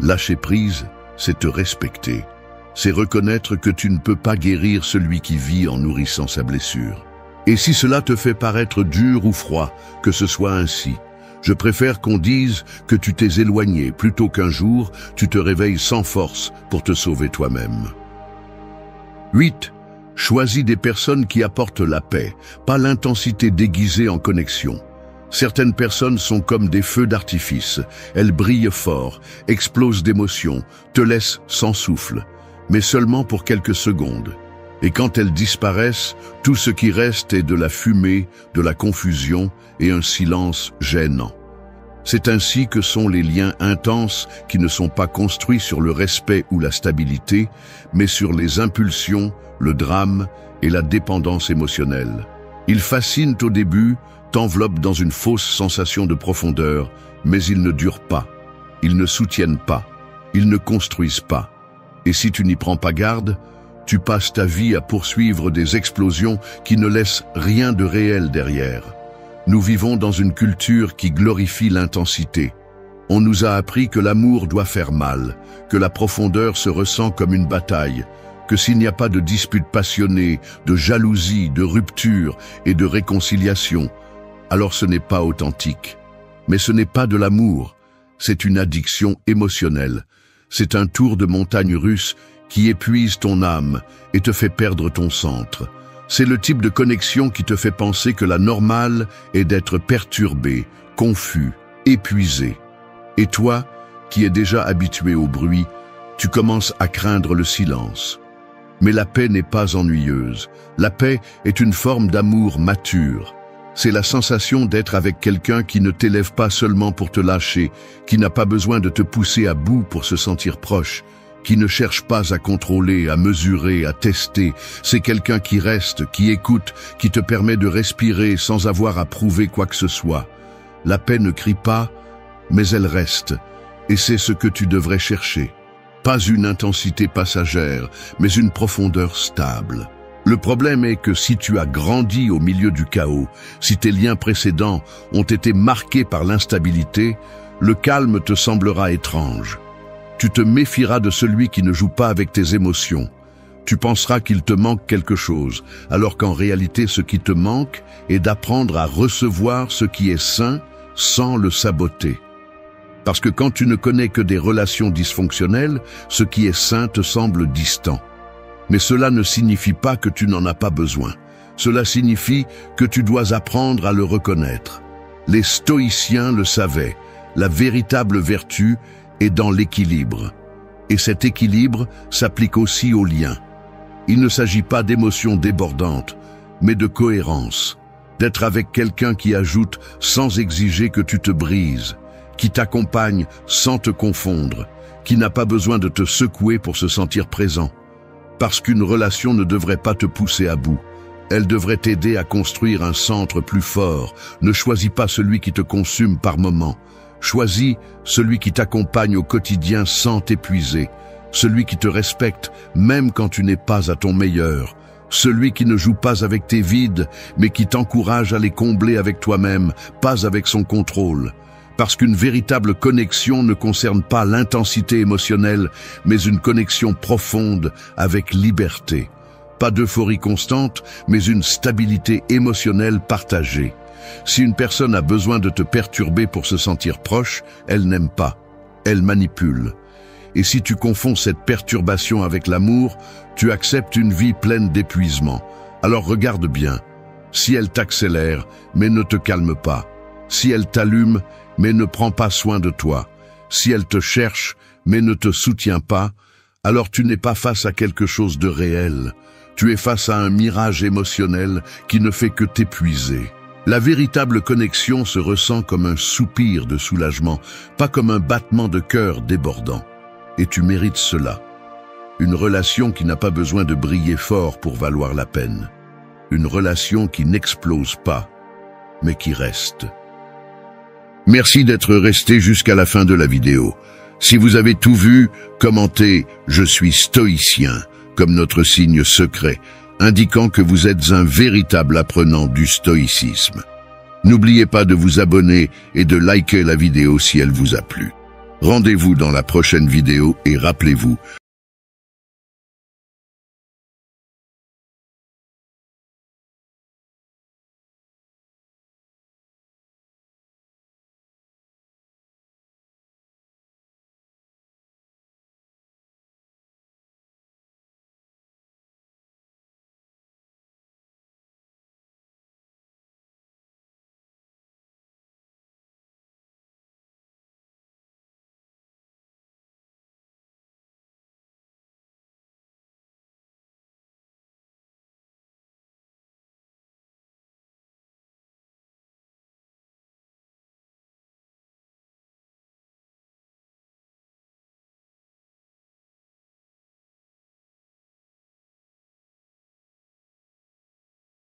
Lâcher prise, c'est te respecter. C'est reconnaître que tu ne peux pas guérir celui qui vit en nourrissant sa blessure. Et si cela te fait paraître dur ou froid, que ce soit ainsi. Je préfère qu'on dise que tu t'es éloigné plutôt qu'un jour tu te réveilles sans force pour te sauver toi-même. 8. Choisis des personnes qui apportent la paix, pas l'intensité déguisée en connexion. Certaines personnes sont comme des feux d'artifice. Elles brillent fort, explosent d'émotions, te laissent sans souffle, mais seulement pour quelques secondes. Et quand elles disparaissent, tout ce qui reste est de la fumée, de la confusion et un silence gênant. C'est ainsi que sont les liens intenses qui ne sont pas construits sur le respect ou la stabilité, mais sur les impulsions, le drame et la dépendance émotionnelle. Ils fascinent au début, t'enveloppent dans une fausse sensation de profondeur, mais ils ne durent pas, ils ne soutiennent pas, ils ne construisent pas. Et si tu n'y prends pas garde, tu passes ta vie à poursuivre des explosions qui ne laissent rien de réel derrière. Nous vivons dans une culture qui glorifie l'intensité. On nous a appris que l'amour doit faire mal, que la profondeur se ressent comme une bataille, que s'il n'y a pas de dispute passionnée, de jalousie, de rupture et de réconciliation, alors ce n'est pas authentique. Mais ce n'est pas de l'amour, c'est une addiction émotionnelle. C'est un tour de montagne russe qui épuise ton âme et te fait perdre ton centre. C'est le type de connexion qui te fait penser que la normale est d'être perturbé, confus, épuisé. Et toi, qui es déjà habitué au bruit, tu commences à craindre le silence. Mais la paix n'est pas ennuyeuse. La paix est une forme d'amour mature. C'est la sensation d'être avec quelqu'un qui ne t'élève pas seulement pour te lâcher, qui n'a pas besoin de te pousser à bout pour se sentir proche, qui ne cherche pas à contrôler, à mesurer, à tester. C'est quelqu'un qui reste, qui écoute, qui te permet de respirer sans avoir à prouver quoi que ce soit. La paix ne crie pas, mais elle reste, et c'est ce que tu devrais chercher. pas une intensité passagère, mais une profondeur stable. Le problème est que si tu as grandi au milieu du chaos, si tes liens précédents ont été marqués par l'instabilité, le calme te semblera étrange. Tu te méfieras de celui qui ne joue pas avec tes émotions. Tu penseras qu'il te manque quelque chose, alors qu'en réalité ce qui te manque est d'apprendre à recevoir ce qui est sain sans le saboter. Parce que quand tu ne connais que des relations dysfonctionnelles, ce qui est sain te semble distant. Mais cela ne signifie pas que tu n'en as pas besoin. Cela signifie que tu dois apprendre à le reconnaître. Les stoïciens le savaient, la véritable vertu est dans l'équilibre. Et cet équilibre s'applique aussi aux liens. Il ne s'agit pas d'émotions débordantes, mais de cohérence. D'être avec quelqu'un qui ajoute sans exiger que tu te brises, qui t'accompagne sans te confondre, qui n'a pas besoin de te secouer pour se sentir présent. Parce qu'une relation ne devrait pas te pousser à bout. Elle devrait t'aider à construire un centre plus fort. Ne choisis pas celui qui te consume par moments. Choisis celui qui t'accompagne au quotidien sans t'épuiser. Celui qui te respecte même quand tu n'es pas à ton meilleur. Celui qui ne joue pas avec tes vides, mais qui t'encourage à les combler avec toi-même, pas avec son contrôle. Parce qu'une véritable connexion ne concerne pas l'intensité émotionnelle, mais une connexion profonde avec liberté. Pas d'euphorie constante, mais une stabilité émotionnelle partagée. Si une personne a besoin de te perturber pour se sentir proche, elle n'aime pas, elle manipule. Et si tu confonds cette perturbation avec l'amour, tu acceptes une vie pleine d'épuisement. Alors regarde bien. Si elle t'accélère, mais ne te calme pas. Si elle t'allume, mais ne prend pas soin de toi. Si elle te cherche, mais ne te soutient pas, alors tu n'es pas face à quelque chose de réel. Tu es face à un mirage émotionnel qui ne fait que t'épuiser. La véritable connexion se ressent comme un soupir de soulagement, pas comme un battement de cœur débordant. Et tu mérites cela. Une relation qui n'a pas besoin de briller fort pour valoir la peine. Une relation qui n'explose pas, mais qui reste. Merci d'être resté jusqu'à la fin de la vidéo. Si vous avez tout vu, commentez « Je suis stoïcien » comme notre signe secret, indiquant que vous êtes un véritable apprenant du stoïcisme. N'oubliez pas de vous abonner et de liker la vidéo si elle vous a plu. Rendez-vous dans la prochaine vidéo et rappelez-vous,